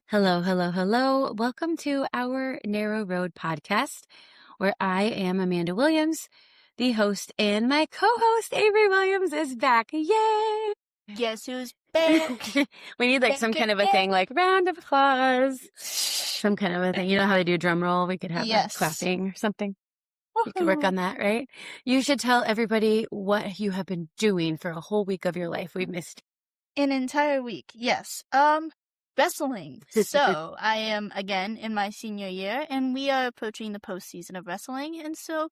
Hello, hello, hello. Welcome to our Narrow Road podcast, where I am Amanda Williams, the host, and my co-host, Avery Williams, is back. Yay! Guess who's back? We need like some kind of a thing, like round of applause. Some kind of a thing. You know how they do drum roll? We could have like clapping or something. You could work on that, right? You should tell everybody what you have been doing for a whole week of your life. We missed an entire week. Yes. Wrestling. So I am again in my senior year, and we are approaching the postseason of wrestling. And so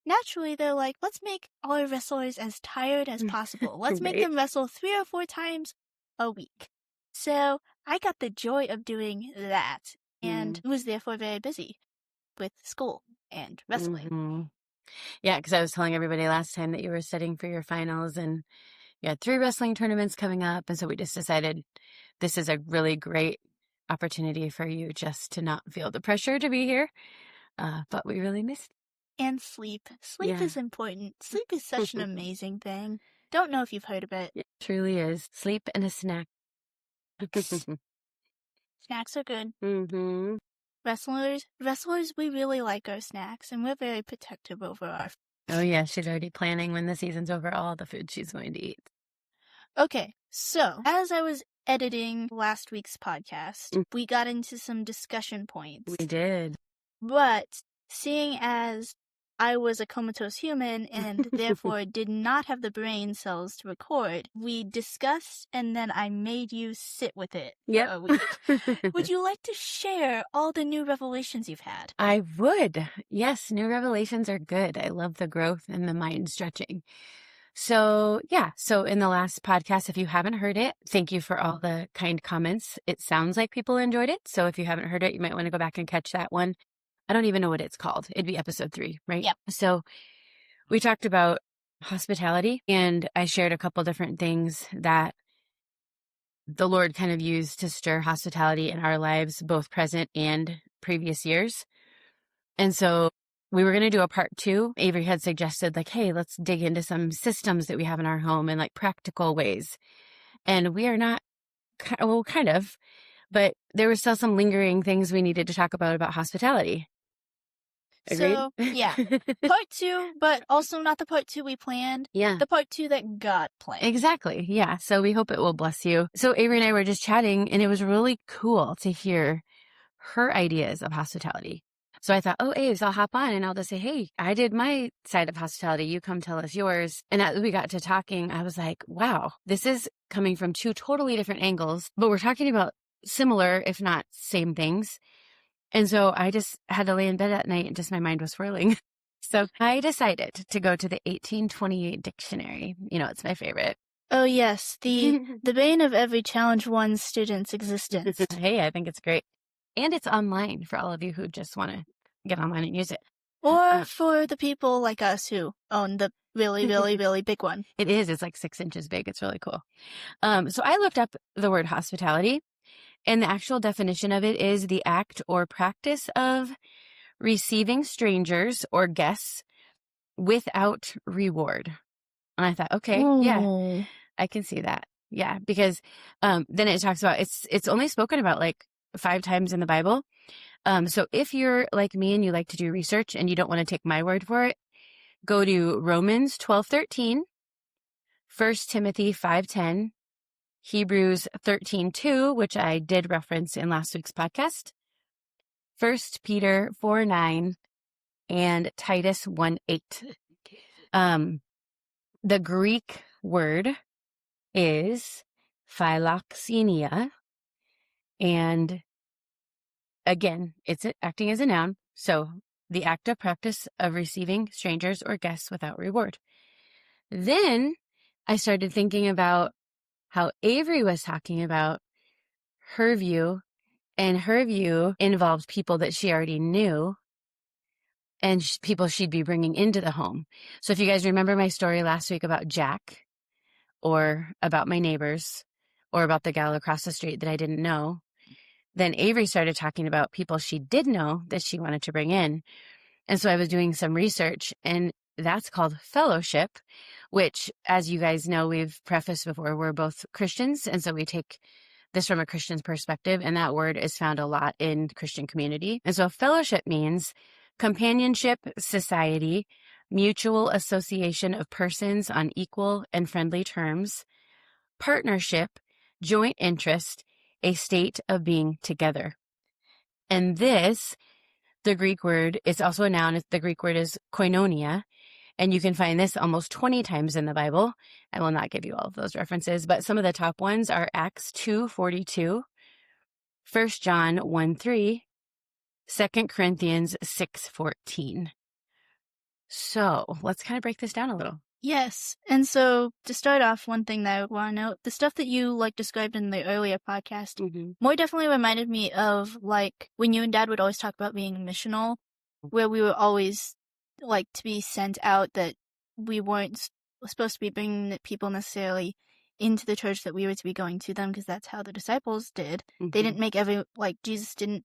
naturally, they're like, let's make all our wrestlers as tired as possible. Let's make them wrestle 3 or 4 times a week. So I got the joy of doing that, and was therefore very busy with school and wrestling. Mm-hmm. Yeah, because I was telling everybody last time that you were studying for your finals, and you had 3 wrestling tournaments coming up, and so we just decided this is a really great opportunity for you just to not feel the pressure to be here, but we really missed it. And sleep. Sleep is important. Sleep is such an amazing thing. Don't know if you've heard of it. It truly is. Sleep and a snack. Snacks are good. Mm-hmm. Wrestlers, we really like our snacks, and we're very protective over our food. Oh, yeah, she's already planning when the season's over all the food she's going to eat. Okay, so as I was editing last week's podcast, we got into some discussion points. We did. But seeing as I was a comatose human and therefore did not have the brain cells to record, we discussed and then I made you sit with it for a week. Would you like to share all the new revelations you've had? I would. Yes, new revelations are good. I love the growth and the mind stretching. So in the last podcast, if you haven't heard it, thank you for all the kind comments. It sounds like people enjoyed it. So if you haven't heard it, you might want to go back and catch that one. I don't even know what it's called. It'd be episode 3, right? Yep. So we talked about hospitality, and I shared a couple different things that the Lord kind of used to stir hospitality in our lives, both present and previous years. And so we were going to do a part 2. Avery had suggested like, hey, let's dig into some systems that we have in our home in like practical ways. And we are not, well, kind of, but there were still some lingering things we needed to talk about hospitality. Agreed? So, yeah, part 2, but also not the part 2 we planned. Yeah. The part 2 that God planned. Exactly. Yeah. So we hope it will bless you. So Avery and I were just chatting, and it was really cool to hear her ideas of hospitality. So I thought, Aves, I'll hop on and I'll just say, hey, I did my side of hospitality. You come tell us yours. And as we got to talking, I was like, wow, this is coming from 2 totally different angles, but we're talking about similar, if not same things. And so I just had to lay in bed at night and just my mind was swirling. So I decided to go to the 1828 dictionary. You know, it's my favorite. Oh, yes. The bane of every Challenge 1 student's existence. Hey, I think it's great. And it's online for all of you who just want to get online and use it. Or for the people like us who own the really, really, really big one. It is. It's like 6 inches big. It's really cool. So I looked up the word hospitality. And the actual definition of it is the act or practice of receiving strangers or guests without reward. And I thought, okay, yeah, I can see that. Yeah, because then it talks about it's only spoken about like 5 times in the Bible. So if you're like me and you like to do research and you don't want to take my word for it, go to Romans 12:13, 1 Timothy 5:10, Hebrews 13:2, which I did reference in last week's podcast, 1 Peter 4:9, and Titus 1:8. The Greek word is philoxenia, and again, it's acting as a noun, so the act or practice of receiving strangers or guests without reward. Then I started thinking about how Avery was talking about her view, and her view involved people that she already knew and people she'd be bringing into the home. So if you guys remember my story last week about Jack, or about my neighbors or about the gal across the street that I didn't know. Then Avery started talking about people she did know that she wanted to bring in. And so I was doing some research, and that's called fellowship, which, as you guys know, we've prefaced before, we're both Christians. And so we take this from a Christian's perspective, and that word is found a lot in Christian community. And so fellowship means companionship, society, mutual association of persons on equal and friendly terms, partnership, joint interest, a state of being together. And this, the Greek word, is also a noun. The Greek word is koinonia. And you can find this almost 20 times in the Bible. I will not give you all of those references, but some of the top ones are Acts 2:42, 1 John 1:3, 2 Corinthians 6:14. So let's kind of break this down a little. Yes. And so to start off, one thing that I want to note, the stuff that you described in the earlier podcast more definitely reminded me of when you and Dad would always talk about being missional, where we were always to be sent out, that we weren't supposed to be bringing people necessarily into the church, that we were to be going to them, because that's how the disciples did. They didn't make Jesus didn't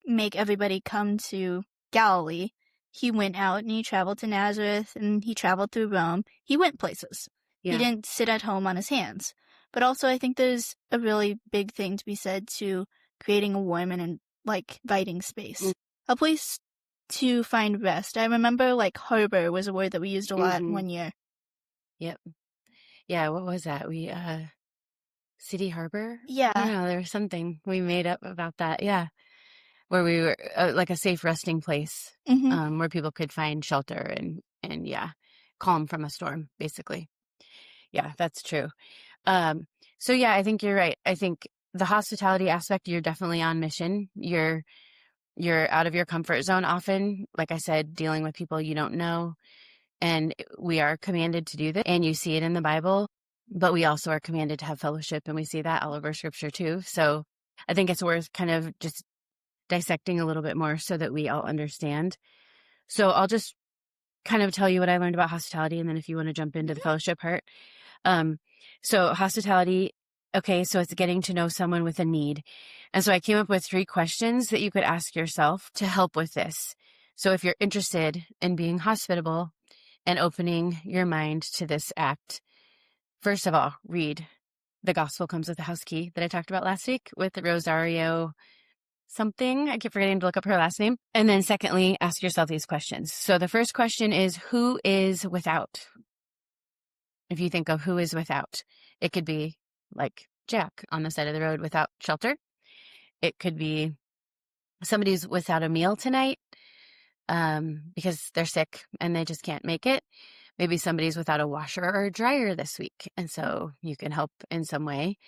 make everybody come to Galilee. He went out and he traveled to Nazareth and he traveled through Rome. He went places. Yeah. He didn't sit at home on his hands. But also I think there's a really big thing to be said to creating a warm and inviting space. A place to find rest. I remember harbor was a word that we used a lot one year. Yep. Yeah, what was that? We City Harbor? Yeah. I don't know, there was something we made up about that. Yeah. Where we were a safe resting place, where people could find shelter and calm from a storm, basically. Yeah, that's true. So yeah, I think you're right. I think the hospitality aspect, you're definitely on mission. You're out of your comfort zone often, like I said, dealing with people you don't know. And we are commanded to do this, and you see it in the Bible, but we also are commanded to have fellowship, and we see that all over Scripture too. So I think it's worth kind of just dissecting a little bit more so that we all understand. So I'll just kind of tell you what I learned about hospitality, and then if you want to jump into the fellowship part. So hospitality, okay, so it's getting to know someone with a need. And so I came up with 3 questions that you could ask yourself to help with this. So if you're interested in being hospitable and opening your mind to this act, first of all, read The Gospel Comes with a House Key that I talked about last week with Rosario something. I keep forgetting to look up her last name. And then secondly, ask yourself these questions. So the first question is, who is without? If you think of who is without, it could be like Jack on the side of the road without shelter. It could be somebody's without a meal tonight because they're sick and they just can't make it. Maybe somebody's without a washer or a dryer this week, and so you can help in some way.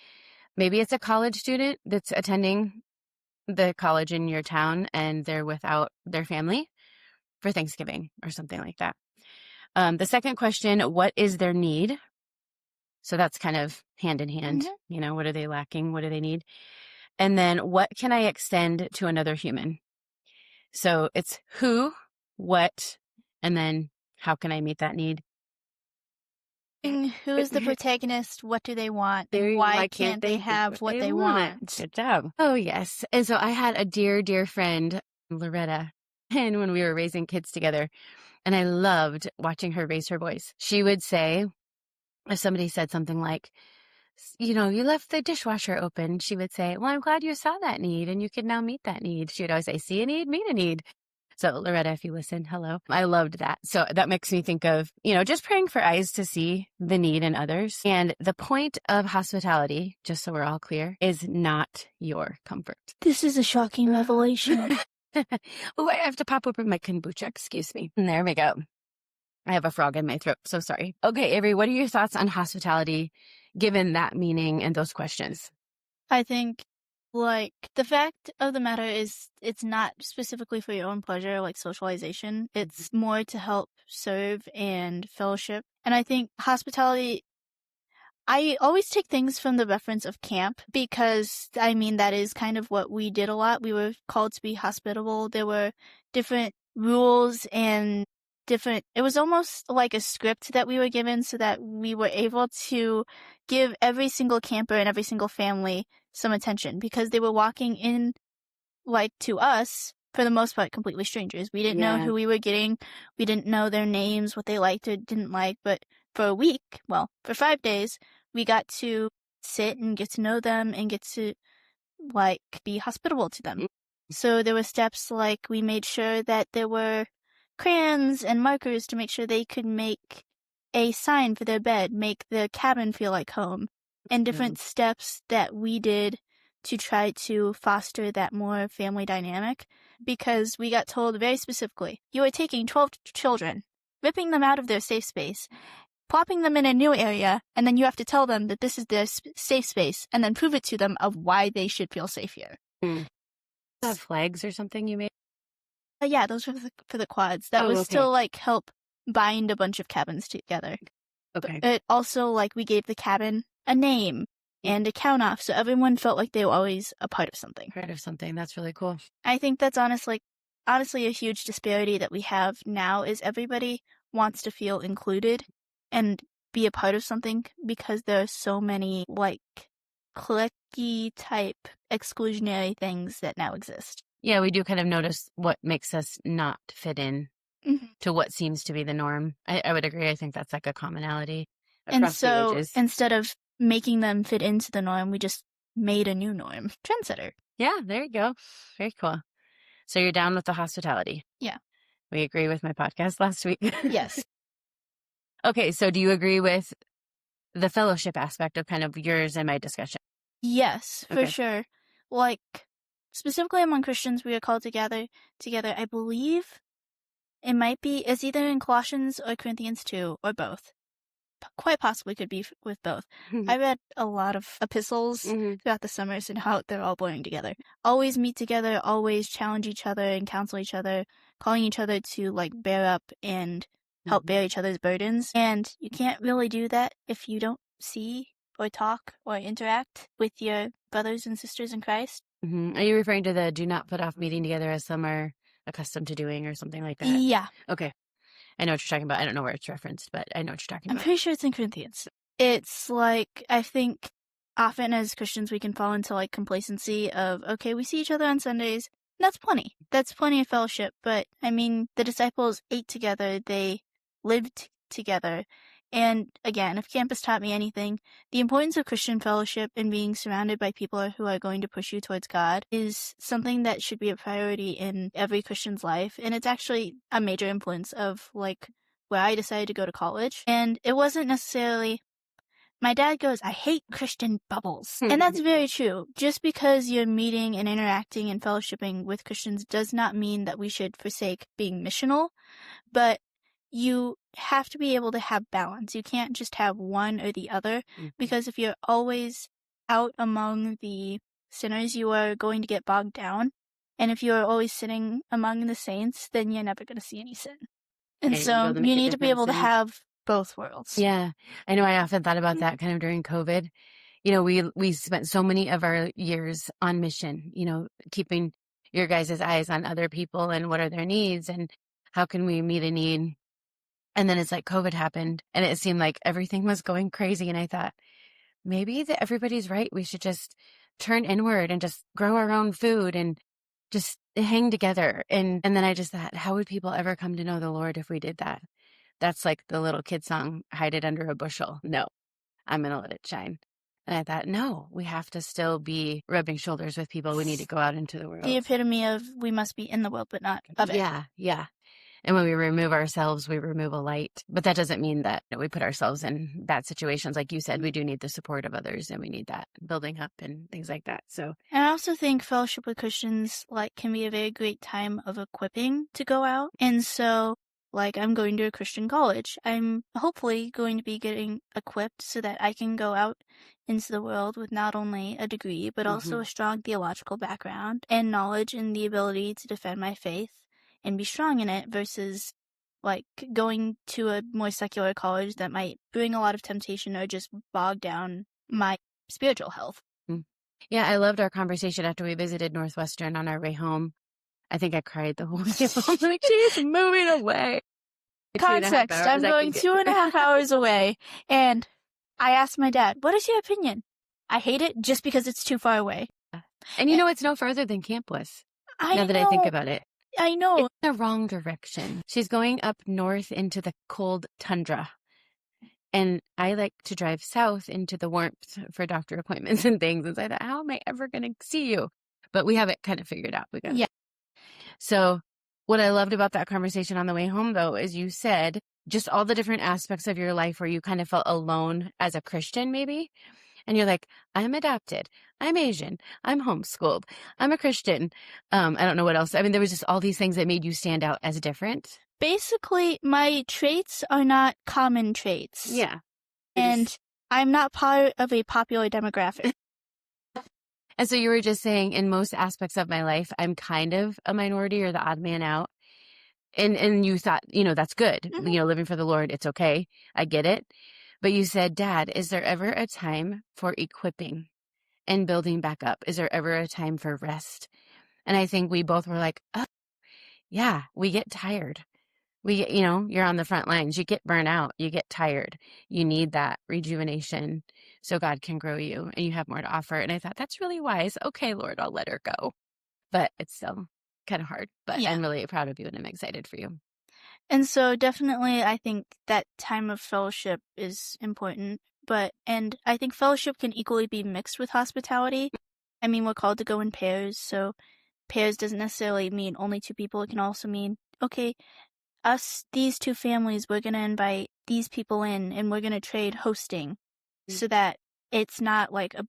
Maybe it's a college student that's attending the college in your town and they're without their family for Thanksgiving or something like that. The second question, what is their need? So that's kind of hand in hand. What are they lacking? What do they need? And then what can I extend to another human? So it's who, what, and then how can I meet that need? Who is the protagonist? What do they want? Why can't they have what they want? Good job. Oh, yes. And so I had a dear, dear friend, Loretta, and when we were raising kids together, and I loved watching her raise her voice. She would say, if somebody said something like, you left the dishwasher open, she would say, well, I'm glad you saw that need and you can now meet that need. She would always say, see a need, meet a need. So Loretta, if you listen, hello. I loved that. So that makes me think of, just praying for eyes to see the need in others. And the point of hospitality, just so we're all clear, is not your comfort. This is a shocking revelation. Oh, I have to pop open my kombucha. Excuse me. And there we go. I have a frog in my throat. So sorry. Okay, Avery, what are your thoughts on hospitality, given that meaning and those questions? I think the fact of the matter is it's not specifically for your own pleasure, like socialization. It's more to help serve and fellowship. And I think hospitality, I always take things from the reference of camp because, that is kind of what we did a lot. We were called to be hospitable. There were different rules and different, it was almost like a script that we were given so that we were able to give every single camper and every single family some attention, because they were walking in, like, to us, for the most part, completely strangers. We didn't know Yeah. who we were getting. We didn't know their names, what they liked or didn't like. But for a week, well, for 5 days, we got to sit and get to know them and get to, like, be hospitable to them. So there were steps like we made sure that there were crayons and markers to make sure they could make a sign for their bed, make the cabin feel like home, and different steps that we did to try to foster that more family dynamic, because we got told very specifically, you are taking 12 children, ripping them out of their safe space, plopping them in a new area, and then you have to tell them that this is their safe space, and then prove it to them of why they should feel safe here. Have flags or something you made? Yeah, those were for the quads. That was okay. to, like, help bind a bunch of cabins together. Okay. It also, like, we gave the cabin a name and a count off, so everyone felt like they were always a part of something. Part of something. That's really cool. I think that's honestly a huge disparity that we have now, is everybody wants to feel included and be a part of something, because there are so many, like, cliquey type exclusionary things that now exist. Yeah, we do kind of notice what makes us not fit in to what seems to be the norm. I would agree. I think that's like a commonality And across the so ages. instead of making them fit into the norm, we just made a new norm. Trendsetter. Yeah, there you go. Very cool. So you're down with the hospitality? Yeah. We agree with my podcast last week. Yes. Okay, so do you agree with the fellowship aspect of kind of yours and my discussion? Yes, for Okay. sure. Like, specifically among Christians, we are called together. I believe it's either in Colossians or Corinthians 2 or both. Quite possibly could be with both. I read a lot of epistles throughout the summers and how they're all blurring together. Always meet together, always challenge each other and counsel each other, calling each other to, like, bear up and help bear each other's burdens. And you can't really do that if you don't see or talk or interact with your brothers and sisters in Christ. Are you referring to the do not put off meeting together as some are accustomed to doing or something like that? Yeah. Okay. I know what you're talking about. I don't know where it's referenced, but I know what you're talking about. I'm pretty sure it's in Corinthians. It's like, I think often as Christians we can fall into, like, complacency of, okay, we see each other on Sundays. That's plenty. That's plenty of fellowship. But, I mean, the disciples ate together. They lived together. And again, if campus taught me anything, the importance of Christian fellowship and being surrounded by people who are going to push you towards God is something that should be a priority in every Christian's life. And it's actually a major influence of, like, where I decided to go to college. And it wasn't necessarily, my dad goes, I hate Christian bubbles. And that's very true. Just because you're meeting and interacting and fellowshipping with Christians does not mean that we should forsake being missional, but you have to be able to have balance. You can't just have one or the other, because if you're always out among the sinners, you are going to get bogged down. And if you're always sitting among the saints, then you're never going to see any sin. And Okay, so to make you a need to be able to difference have both worlds. Yeah. I know I often thought about that kind of during COVID. You know, we spent so many of our years on mission, you know, keeping your guys' eyes on other people and what are their needs and how can we meet a need. And then it's like COVID happened and it seemed like everything was going crazy. And I thought, maybe that everybody's right. We should just turn inward and just grow our own food and just hang together. And then I just thought, how would people ever come to know the Lord if we did that? That's like the little kid song, hide it under a bushel. No, I'm going to let it shine. And I thought, no, we have to still be rubbing shoulders with people. We need to go out into the world. The epitome of we must be in the world, but not of it. Yeah. And when we remove ourselves, we remove a light. But that doesn't mean that we put ourselves in bad situations. Like you said, we do need the support of others and we need that building up and things like that. So, and I also think fellowship with Christians, like, can be a very great time of equipping to go out. And so, like, I'm going to a Christian college. I'm hopefully going to be getting equipped so that I can go out into the world with not only a degree, but also a strong theological background and knowledge and the ability to defend my faith and be strong in it, versus, like, going to a more secular college that might bring a lot of temptation or just bog down my spiritual health. Yeah, I loved our conversation after we visited Northwestern on our way home. I think I cried the whole way home. Like, she's moving away. Context, I'm going 2.5 hours away, and I asked my dad, what is your opinion? I hate it just because it's too far away. And it's no further than Camp was. Now that I think about it. I know. It's the wrong direction. She's going up north into the cold tundra. And I like to drive south into the warmth for doctor appointments and things. And so I thought, how am I ever going to see you? But we have it kind of figured out. Yeah. So what I loved about that conversation on the way home, though, is you said just all the different aspects of your life where you kind of felt alone as a Christian, maybe. And you're like, I'm adopted. I'm Asian. I'm homeschooled. I'm a Christian. I don't know what else. I mean, there was just all these things that made you stand out as different. Basically, my traits are not common traits. Yeah. And I'm not part of a popular demographic. And so you were just saying, in most aspects of my life, I'm kind of a minority or the odd man out. And you thought, that's good. Mm-hmm. Living for the Lord, it's okay. I get it. But you said, Dad, is there ever a time for equipping and building back up? Is there ever a time for rest? And I think we both were like, oh, yeah, we get tired. You're on the front lines. You get burnt out. You get tired. You need that rejuvenation so God can grow you and you have more to offer. And I thought, that's really wise. Okay, Lord, I'll let her go. But it's still kind of hard. But yeah. I'm really proud of you and I'm excited for you. And so definitely I think that time of fellowship is important. And I think fellowship can equally be mixed with hospitality. I mean, we're called to go in pairs. So pairs doesn't necessarily mean only two people. It can also mean, okay, these two families, we're going to invite these people in and we're going to trade hosting so that it's not like a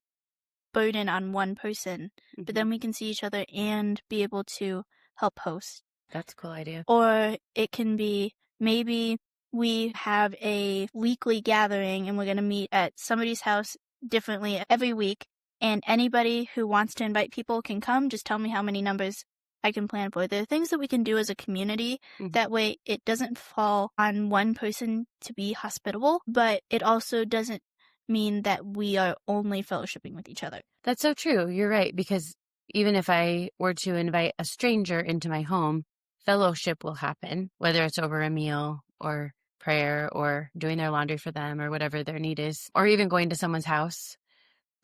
burden on one person, but then we can see each other and be able to help host. That's a cool idea. Or it can be maybe we have a weekly gathering and we're going to meet at somebody's house differently every week. And anybody who wants to invite people can come. Just tell me how many numbers I can plan for. There are things that we can do as a community. That way it doesn't fall on one person to be hospitable, but it also doesn't mean that we are only fellowshipping with each other. That's so true. You're right. Because even if I were to invite a stranger into my home, fellowship will happen, whether it's over a meal or prayer or doing their laundry for them or whatever their need is, or even going to someone's house.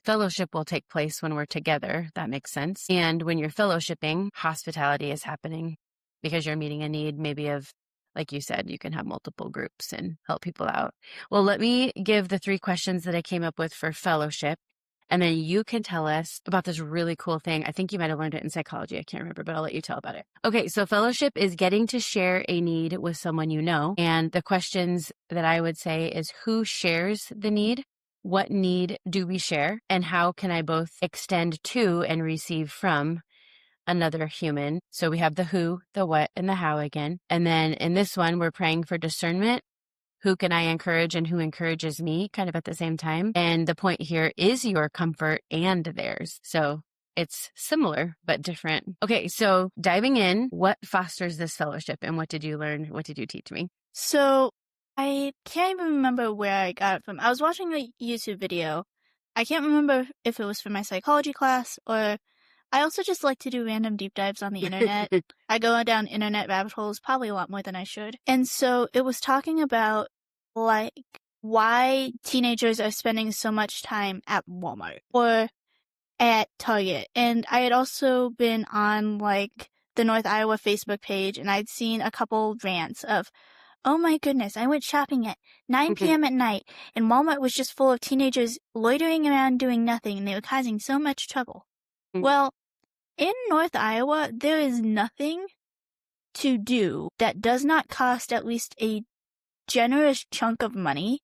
Fellowship will take place when we're together. That makes sense. And when you're fellowshipping, hospitality is happening because you're meeting a need maybe of, like you said, you can have multiple groups and help people out. Well, let me give the 3 questions that I came up with for fellowship. And then you can tell us about this really cool thing. I think you might have learned it in psychology. I can't remember, but I'll let you tell about it. Okay, so fellowship is getting to share a need with someone you know. And the questions that I would say is, who shares the need? What need do we share? And how can I both extend to and receive from another human? So we have the who, the what, and the how again. And then in this one, we're praying for discernment. Who can I encourage and who encourages me kind of at the same time? And the point here is your comfort and theirs. So it's similar, but different. Okay, so diving in, what fosters this fellowship and what did you learn? What did you teach me? So I can't even remember where I got it from. I was watching a YouTube video. I can't remember if it was for my psychology class or I also just like to do random deep dives on the internet. I go down internet rabbit holes probably a lot more than I should. And so it was talking about like why teenagers are spending so much time at Walmart or at Target. And I had also been on like the North Iowa Facebook page and I'd seen a couple rants of, oh my goodness, I went shopping at 9 p.m. at night and Walmart was just full of teenagers loitering around doing nothing and they were causing so much trouble. Well, in North Iowa, there is nothing to do that does not cost at least a generous chunk of money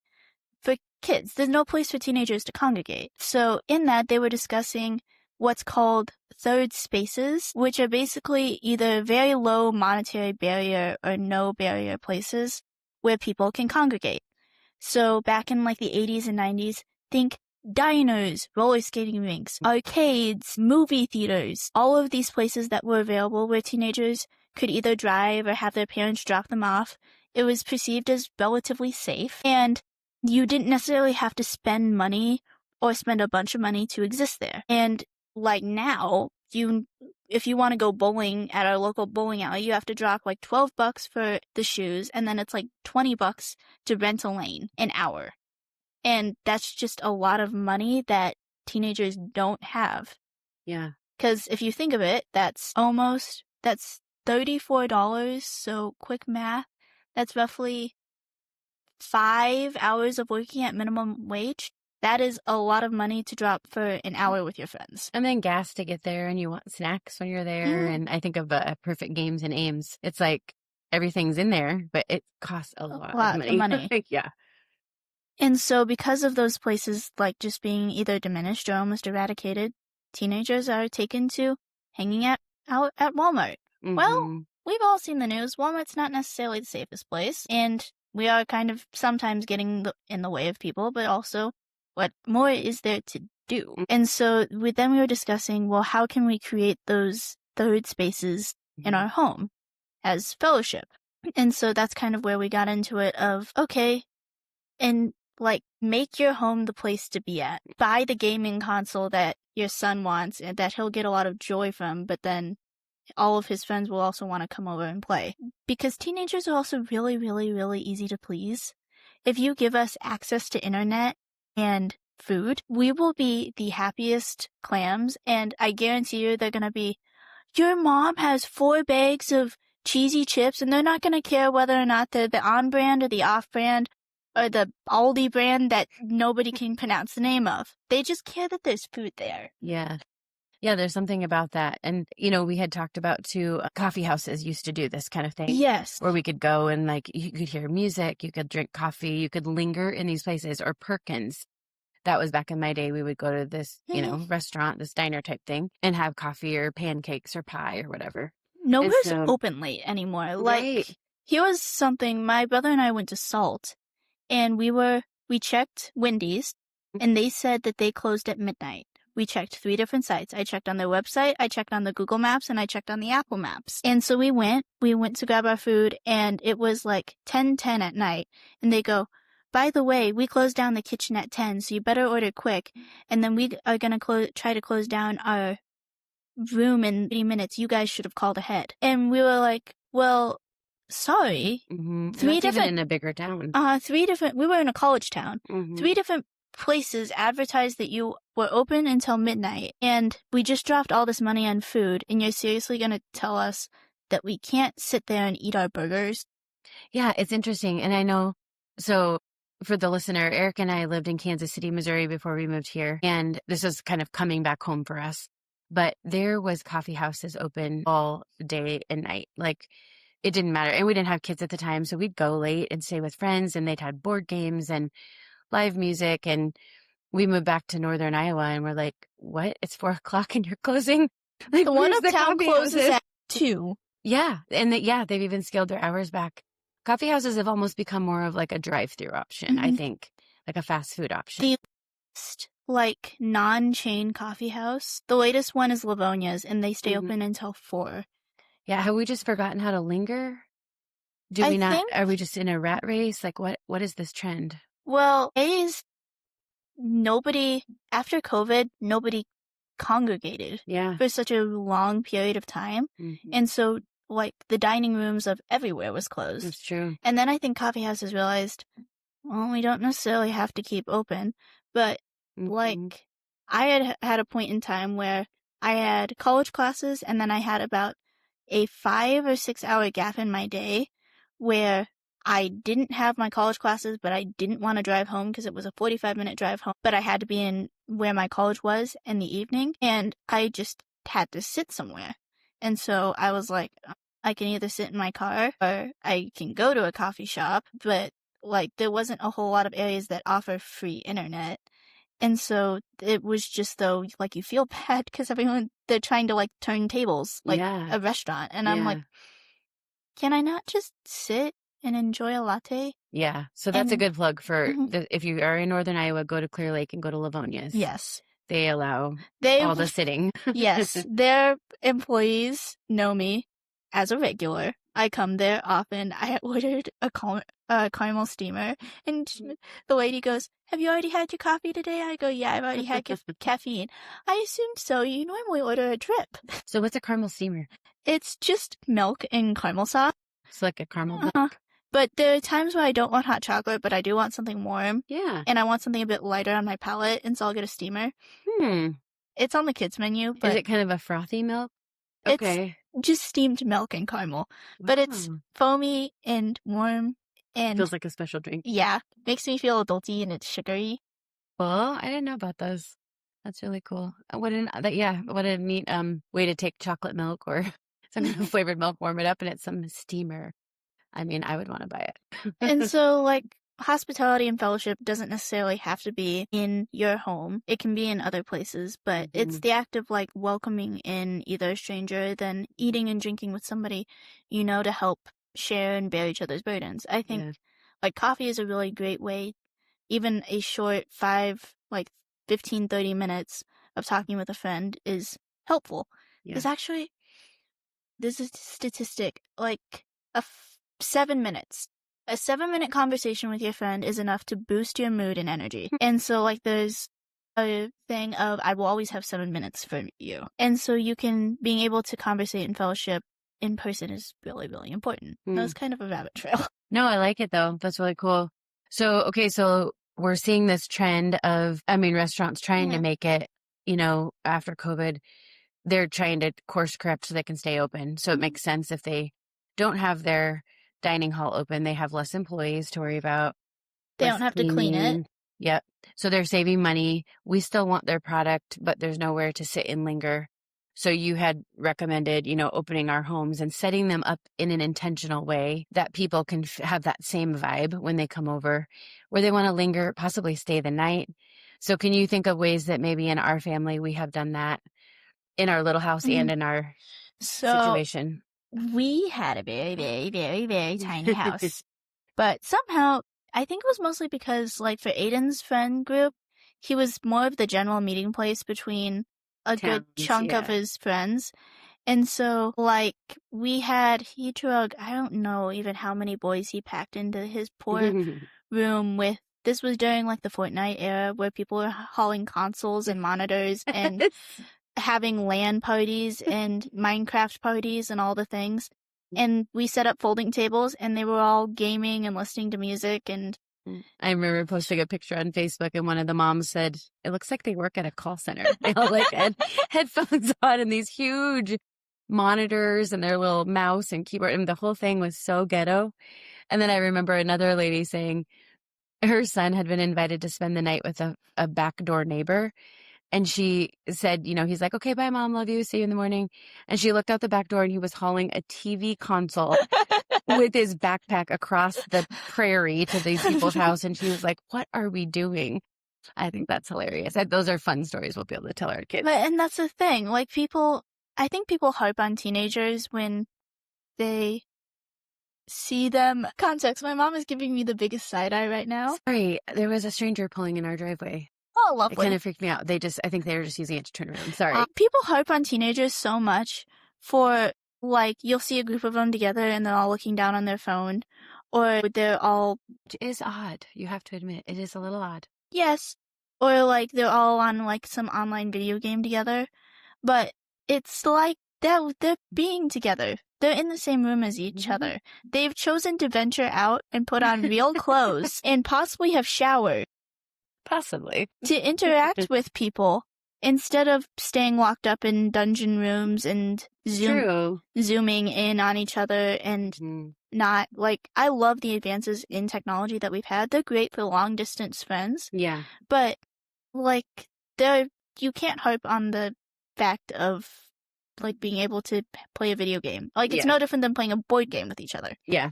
for kids. There's no place for teenagers to congregate. So in that, they were discussing what's called third spaces, which are basically either very low monetary barrier or no barrier places where people can congregate. So back in like the 80s and 90s, think diners, roller skating rinks, arcades, movie theaters, all of these places that were available where teenagers could either drive or have their parents drop them off. It was perceived as relatively safe, and you didn't necessarily have to spend money or spend a bunch of money to exist there. And like now, you if you want to go bowling at our local bowling alley, you have to drop like $12 for the shoes, and then it's like $20 to rent a lane an hour. And that's just a lot of money that teenagers don't have. Yeah. Because if you think of it, that's $34. So quick math, that's roughly 5 hours of working at minimum wage. That is a lot of money to drop for an hour with your friends. And then gas to get there, and you want snacks when you're there. And I think of Perfect Games and Ames. It's like everything's in there, but it costs a lot of money. Yeah. And so because of those places like just being either diminished or almost eradicated, teenagers are taken to hanging out at Walmart. Mm-hmm. Well, we've all seen the news. Walmart's not necessarily the safest place, and we are kind of sometimes getting in the way of people, but also what more is there to do? Mm-hmm. And so we were discussing, well, how can we create those third spaces in our home as fellowship? And so that's kind of where we got into it of, okay, and like make your home the place to be at. Buy the gaming console that your son wants and that he'll get a lot of joy from, but then all of his friends will also want to come over and play. Because teenagers are also really, really, really easy to please. If you give us access to internet and food, we will be the happiest clams, and I guarantee you they're going to be, your mom has 4 bags of cheesy chips, and they're not going to care whether or not they're the on-brand or the off-brand or the Aldi brand that nobody can pronounce the name of. They just care that there's food there. Yeah. Yeah, there's something about that. And, we had talked about too, coffee houses used to do this kind of thing. Yes. Where we could go and like, you could hear music, you could drink coffee, you could linger in these places. Or Perkins. That was back in my day. We would go to this, restaurant, this diner type thing, and have coffee or pancakes or pie or whatever. Nowhere's open late anymore. Like, here was something, my brother and I went to Salt, and we checked Wendy's, and they said that they closed at midnight. We checked 3 different sites. I checked on their website, I checked on the Google Maps, and I checked on the Apple Maps. And so we went to grab our food, and it was like 10:10 at night. And they go, by the way, we closed down the kitchen at 10, so you better order quick. And then we are going to try to close down our room in 30 minutes. You guys should have called ahead. And we were like, well, sorry. Mm-hmm. 3 different, even in a bigger town. 3 different, we were in a college town. Mm-hmm. 3 different places advertised that you were open until midnight, and we just dropped all this money on food, and you're seriously going to tell us that we can't sit there and eat our burgers? Yeah, it's interesting. And I know, so for the listener, Eric and I lived in Kansas City, Missouri before we moved here, and this is kind of coming back home for us. But there was coffee houses open all day and night. Like, it didn't matter. And we didn't have kids at the time, so we'd go late and stay with friends, and they'd had board games and live music. And we moved back to northern Iowa, and we're like, what? It's 4:00 and you're closing? Like, the one uptown closes at 2. Yeah. And they've even scaled their hours back. Coffee houses have almost become more of like a drive-through option, I think, like a fast food option. The like non-chain coffee house, the latest one is Livonia's, and they stay open until 4. Yeah. Have we just forgotten how to linger? Are we just in a rat race? Like, what is this trend? Well, after COVID, nobody congregated for such a long period of time. Mm-hmm. And so, like, the dining rooms of everywhere was closed. That's true. And then I think coffee houses realized, well, we don't necessarily have to keep open. But, like, I had a point in time where I had college classes, and then I had about a 5 or 6 hour gap in my day where I didn't have my college classes, but I didn't want to drive home because it was a 45-minute drive home. But I had to be in where my college was in the evening, and I just had to sit somewhere. And so I was like, I can either sit in my car or I can go to a coffee shop. But like, there wasn't a whole lot of areas that offer free internet. And so it was just, though, like, you feel bad because they're trying to like turn tables like a restaurant. And I'm like, can I not just sit and enjoy a latte? Yeah. So that's a good plug for if you are in northern Iowa, go to Clear Lake and go to Livonia's. Yes. They allow all the sitting. Yes. Their employees know me as a regular. I come there often. I ordered a caramel steamer, and the lady goes, "Have you already had your coffee today?" I go, "Yeah, I've already had caffeine." "I assumed so. You normally order a drip." So what's a caramel steamer? It's just milk and caramel sauce. It's like a caramel Uh-huh. milk. But there are times where I don't want hot chocolate, but I do want something warm, Yeah. and I want something a bit lighter on my palate, and so I'll get a steamer. It's on the kids menu, Is but it kind of a frothy milk? it's Okay. just steamed milk and caramel. But it's Wow. foamy and warm, and Feels like a special drink. yeah, makes me feel adulty, and it's sugary. Well, I didn't know about those. That's really cool. What a neat way to take chocolate milk or some kind of flavored milk, warm it up, and it's some steamer. I mean, I would want to buy it. And so, like, hospitality and fellowship doesn't necessarily have to be in your home. It can be in other places, but it's the act of, like, welcoming in either a stranger, then eating and drinking with somebody, you know, to help share and bear each other's burdens. I think, like, coffee is a really great way. Even a short 15, 30 minutes of talking with a friend is helpful. There's actually, there's a statistic, like, 7 minutes. A 7-minute conversation with your friend is enough to boost your mood and energy. And so, like, there's a thing of, I will always have 7 minutes for you. And so being able to conversate and fellowship in person is really, really important. That was kind of a rabbit trail. No, I like it though. That's really cool. So, okay, so we're seeing this trend of, restaurants trying to make it, after COVID, they're trying to course correct so they can stay open. So it makes sense if they don't have their dining hall open, they have less employees to worry about. They don't have to clean it. Yep. So they're saving money. We still want their product, but there's nowhere to sit and linger. So you had recommended, opening our homes and setting them up in an intentional way that people can have that same vibe when they come over, where they want to linger, possibly stay the night. So can you think of ways that maybe in our family we have done that in our little house and in our situation? We had a very, very, very, very tiny house. But somehow, I think it was mostly because, like, for Aiden's friend group, he was more of the general meeting place between a good chunk of his friends. And so, like, he drug, I don't know even how many boys he packed into his poor room this was during, like, the Fortnite era where people were hauling consoles and monitors and having LAN parties and Minecraft parties and all the things. And we set up folding tables and they were all gaming and listening to music. And I remember posting a picture on Facebook and one of the moms said, it looks like they work at a call center. They all had headphones on and these huge monitors and their little mouse and keyboard. And the whole thing was so ghetto. And then I remember another lady saying her son had been invited to spend the night with a backdoor neighbor. And she said, he's like, okay, bye, Mom. Love you. See you in the morning. And she looked out the back door and he was hauling a TV console with his backpack across the prairie to these people's house. And she was like, what are we doing? I think that's hilarious. Those are fun stories we'll be able to tell our kids. And that's the thing. Like, I think people harp on teenagers when they see them. Context, my mom is giving me the biggest side eye right now. Sorry, there was a stranger pulling in our driveway. Oh, lovely. It kind of freaked me out. I think they were just using it to turn around. Sorry. People harp on teenagers so much for, like, you'll see a group of them together and they're all looking down on their phone, or they're all... It is odd. You have to admit, it is a little odd. Yes. Or, like, they're all on, like, some online video game together. But it's like they're being together. They're in the same room as each other. They've chosen to venture out and put on real clothes and possibly have showered. Possibly. To interact with people instead of staying locked up in dungeon rooms and zooming in on each other and not, like, I love the advances in technology that we've had. They're great for long distance friends. Yeah. But, like, you can't harp on the fact of, like, being able to play a video game. Like, it's no different than playing a board game with each other. Yeah.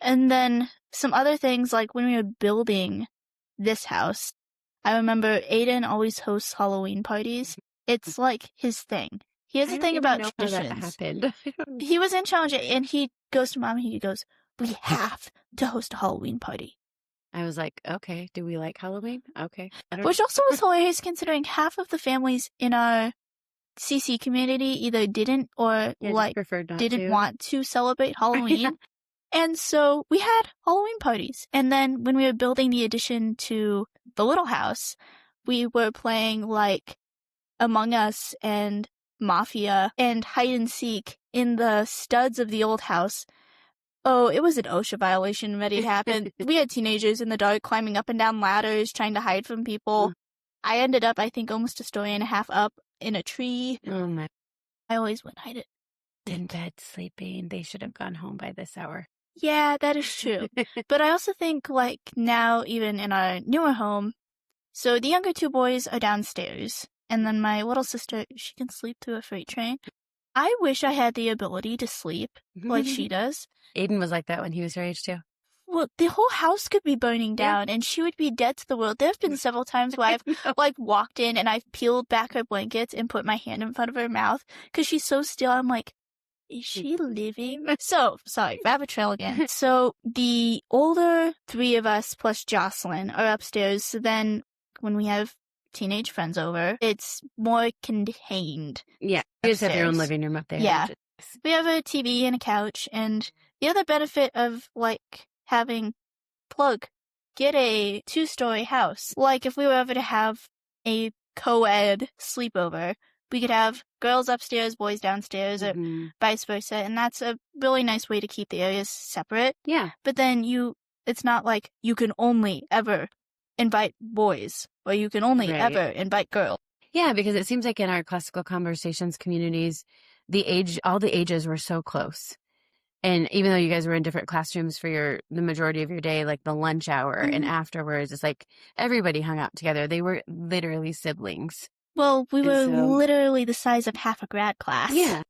And then some other things, like when we were building this house, I remember Aiden always hosts Halloween parties. It's like his thing. He has a thing about traditions. He was in challenge and he goes to Mom and he goes, we have to host a Halloween party. I was like, okay, do we like Halloween? Okay. Which also was hilarious considering half of the families in our CC community either didn't or didn't want to celebrate Halloween. And so we had Halloween parties. And then when we were building the addition to the little house, we were playing like Among Us and Mafia and hide and seek in the studs of the old house. Oh, it was an OSHA violation ready to happen. We had teenagers in the dark climbing up and down ladders, trying to hide from people. I ended up, I think, almost a story and a half up in a tree. Oh my. I always would hide it. In bed sleeping. They should have gone home by this hour. Yeah, that is true. But I also think, like, now, even in our newer home, so the younger two boys are downstairs, and then my little sister, she can sleep through a freight train. I wish I had the ability to sleep like she does. Aiden was like that when he was her age too. Well, the whole house could be burning down, and she would be dead to the world. There have been several times where I've, like, walked in and I've peeled back her blankets and put my hand in front of her mouth, because she's so still. I'm like, is she living? So, sorry, rabbit trail again. So, the older three of us plus Jocelyn are upstairs, so then when we have teenage friends over, it's more contained. Yeah, you just have your own living room up there. Yeah. We have a TV and a couch, and the other benefit of, like, having get a 2-story house. Like, if we were ever to have a co-ed sleepover, we could have girls upstairs, boys downstairs, or vice versa, and that's a really nice way to keep the areas separate. Yeah. But then it's not like you can only ever invite boys, or you can only ever invite girls. Yeah, because it seems like in our classical conversations communities, all the ages were so close. And even though you guys were in different classrooms for the majority of your day, like the lunch hour and afterwards, it's like everybody hung out together. They were literally siblings. Well, we were literally the size of half a grad class. Yeah.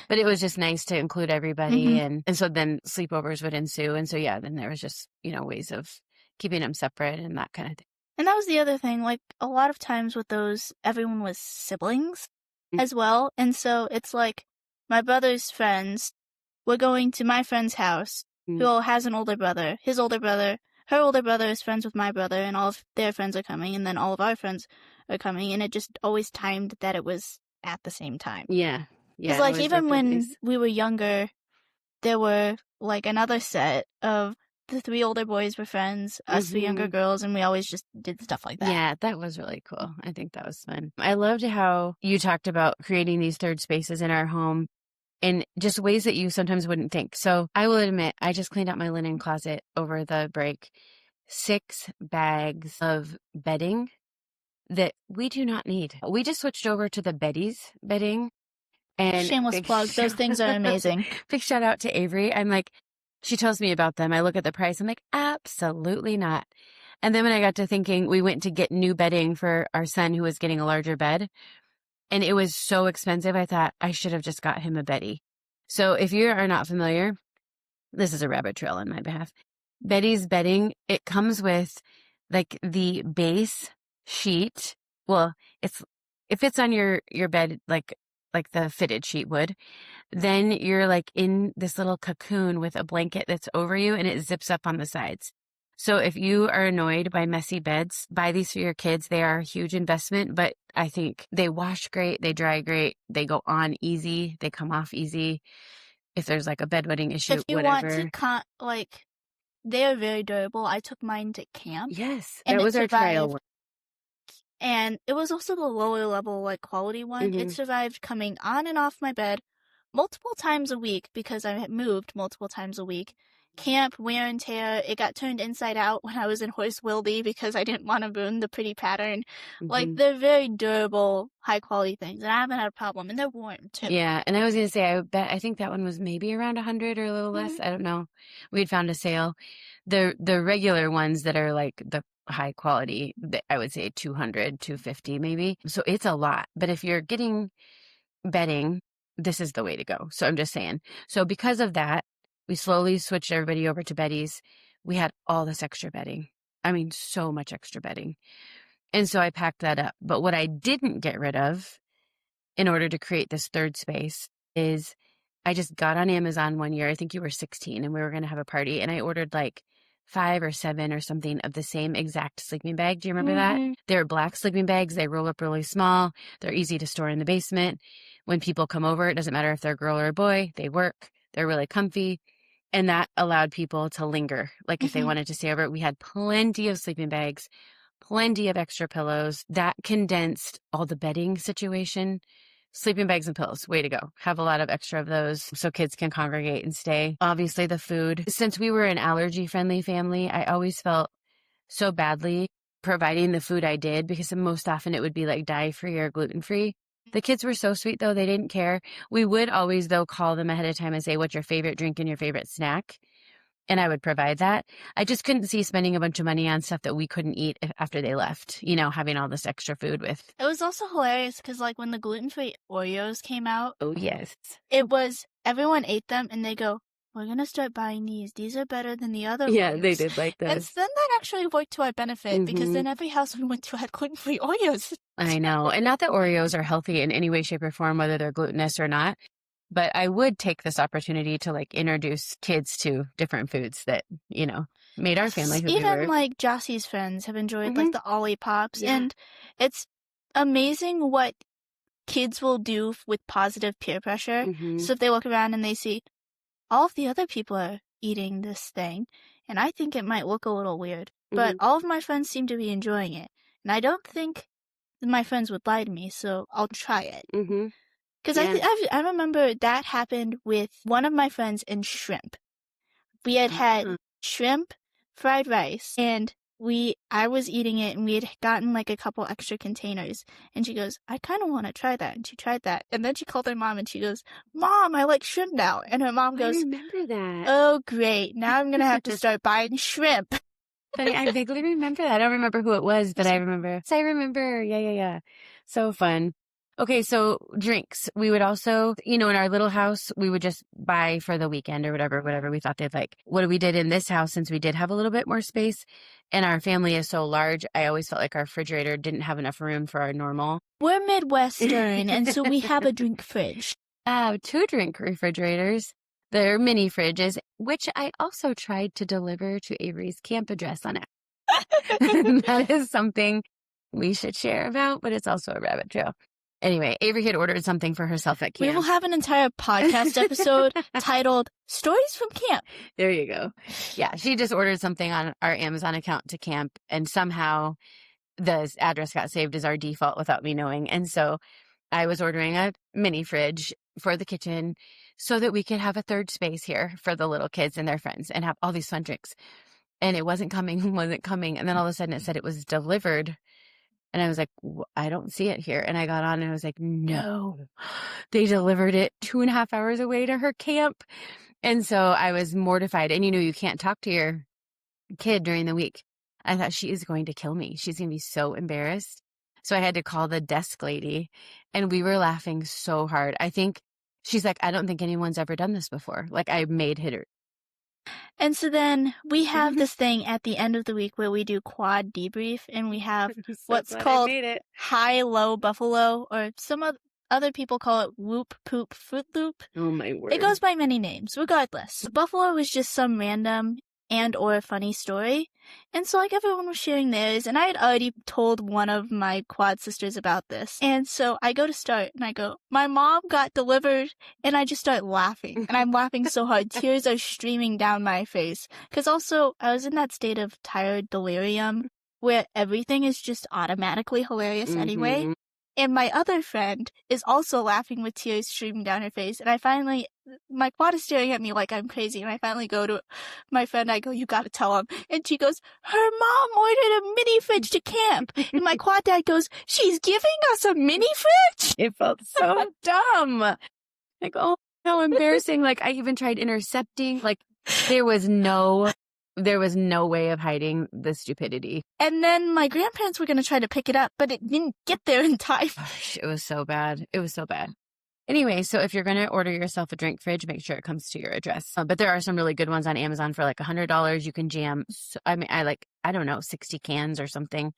But it was just nice to include everybody. And so then sleepovers would ensue. And so, yeah, then there was just, ways of keeping them separate and that kind of thing. And that was the other thing. Like, a lot of times with those, everyone was siblings as well. And so it's like my brother's friends were going to my friend's house, who has an older brother. His older brother, her older brother is friends with my brother, and all of their friends are coming, and then all of our friends are coming, and it just always timed that it was at the same time. Yeah. Yeah. It's like, even when we were younger, there were like another set of the 3 older boys were friends, us 3 younger girls, and we always just did stuff like that. Yeah, that was really cool. I think that was fun. I loved how you talked about creating these third spaces in our home in just ways that you sometimes wouldn't think. So I will admit, I just cleaned out my linen closet over the break. 6 bags of bedding that we do not need. We just switched over to the Betty's bedding. And shameless plug. Those things are amazing. Big shout out to Avery. I'm like, she tells me about them. I look at the price. I'm like, absolutely not. And then when I got to thinking, we went to get new bedding for our son who was getting a larger bed. And it was so expensive. I thought I should have just got him a Betty. So if you are not familiar, this is a rabbit trail on my behalf. Betty's bedding, it comes with like the base sheet. Well, it fits on your bed like the fitted sheet would. Then you're like in this little cocoon with a blanket that's over you and it zips up on the sides. So if you are annoyed by messy beds, buy these for your kids. They are a huge investment, but I think they wash great, they dry great, they go on easy, they come off easy. If there's like a bedwetting issue, if you whatever. want to, they are very durable. I took mine to camp. Yes, that was our trial one. And it was also the lower level, quality one. It survived coming on and off my bed multiple times a week because I had moved multiple times a week. Camp, wear and tear. It got turned inside out when I was in Horse Wildy because I didn't want to ruin the pretty pattern. They're very durable, high quality things, and I haven't had a problem, and they're warm too. Yeah, and I was going to say, I think that one was maybe around 100 or a little less. I don't know. We had found a sale. The regular ones that are like the high quality, I would say 200, 250 maybe. So it's a lot. But if you're getting bedding, this is the way to go. So I'm just saying. So because of that, we slowly switched everybody over to Betty's. We had all this extra bedding. I mean, so much extra bedding. And so I packed that up. But what I didn't get rid of in order to create this third space is I just got on Amazon one year. I think you were 16 and we were going to have a party. And I ordered 5 or 7 or something of the same exact sleeping bag. Do you remember that? They're black sleeping bags. They roll up really small. They're easy to store in the basement. When people come over, it doesn't matter if they're a girl or a boy. They work. They're really comfy. And that allowed people to linger. Like if they Mhm. wanted to stay over, we had plenty of sleeping bags, plenty of extra pillows. That condensed all the bedding situation. Sleeping bags and pillows, way to go. Have a lot of extra of those so kids can congregate and stay. Obviously, the food. Since we were an allergy-friendly family, I always felt so badly providing the food I did because most often it would be like dye-free or gluten-free. The kids were so sweet, though. They didn't care. We would always, though, call them ahead of time and say, what's your favorite drink and your favorite snack? And I would provide that. I just couldn't see spending a bunch of money on stuff that we couldn't eat after they left, having all this extra food with. It was also hilarious because, like, when the gluten-free Oreos came out, Oh, yes. it was everyone ate them and they go, we're going to start buying these. These are better than the other Yeah, ones. they did like And those. then that actually worked to our benefit because Mhm. then every house we went to had gluten-free Oreos. I know. And not that Oreos are healthy in any way, shape, or form, whether they're glutinous or not. But I would take this opportunity to introduce kids to different foods that, made our family who we Even were. like Jossie's friends have enjoyed Mhm. the Ollipops, Yeah. and it's amazing what kids will do with positive peer pressure. Mhm. So if they look around and they see all of the other people are eating this thing, and I think it might look a little weird, but all of my friends seem to be enjoying it, and I don't think that my friends would lie to me, so I'll try it. Mhm. Because Yeah. I remember that happened with one of my friends and shrimp. We had Uh-huh. shrimp, fried rice, and I was eating it, and we had gotten a couple extra containers. And she goes, I kind of want to try that. And she tried that. And then she called her mom and she goes, Mom, I like shrimp now. And her mom I goes, remember that. oh, great. Now I'm going to have to start buying shrimp. Funny, I vaguely remember that. I don't remember who it was, but I remember. So I remember. Yeah. So fun. Okay, so drinks. We would also, in our little house, we would just buy for the weekend or whatever we thought they'd like. What we did in this house, since we did have a little bit more space and our family is so large, I always felt like our refrigerator didn't have enough room for our normal. We're Midwestern, and so we have a drink fridge. 2 drink refrigerators. They're mini fridges, which I also tried to deliver to Avery's camp address on it. That is something we should share about, but it's also a rabbit trail. Anyway, Avery had ordered something for herself at camp. We will have an entire podcast episode titled Stories from Camp. There you go. Yeah, she just ordered something on our Amazon account to camp, and somehow the address got saved as our default without me knowing. And so I was ordering a mini fridge for the kitchen so that we could have a third space here for the little kids and their friends and have all these fun drinks. And it wasn't coming. And then all of a sudden it said it was delivered. And I was like, I don't see it here. And I got on and I was like, no, they delivered it 2.5 hours away to her camp. And so I was mortified. And you can't talk to your kid during the week. I thought, she is going to kill me. She's going to be so embarrassed. So I had to call the desk lady and we were laughing so hard. I think she's like, I don't think anyone's ever done this before. I made her. And so then we have this thing at the end of the week where we do quad debrief, and we have what's called high-low buffalo, or some other people call it whoop poop fruit loop. Oh my word. It goes by many names, regardless. Buffalo was just some random and or funny story. And so everyone was sharing theirs, and I had already told one of my quad sisters about this. And so I go to start and I go, my mom got delivered, and I just start laughing. And I'm laughing so hard. Tears are streaming down my face. Because also I was in that state of tired delirium where everything is just automatically hilarious anyway. And my other friend is also laughing with tears streaming down her face. And my quad is staring at me like I'm crazy. And I finally go to my friend. I go, you got to tell him. And she goes, her mom ordered a mini fridge to camp. And my quad dad goes, she's giving us a mini fridge? It felt so dumb. Oh, how embarrassing. I even tried intercepting. There was no way of hiding the stupidity. And then my grandparents were going to try to pick it up, but it didn't get there in time. Gosh, it was so bad. Anyway, so if you're going to order yourself a drink fridge, make sure it comes to your address. But there are some really good ones on Amazon for $100. You can jam, I don't know, 60 cans or something.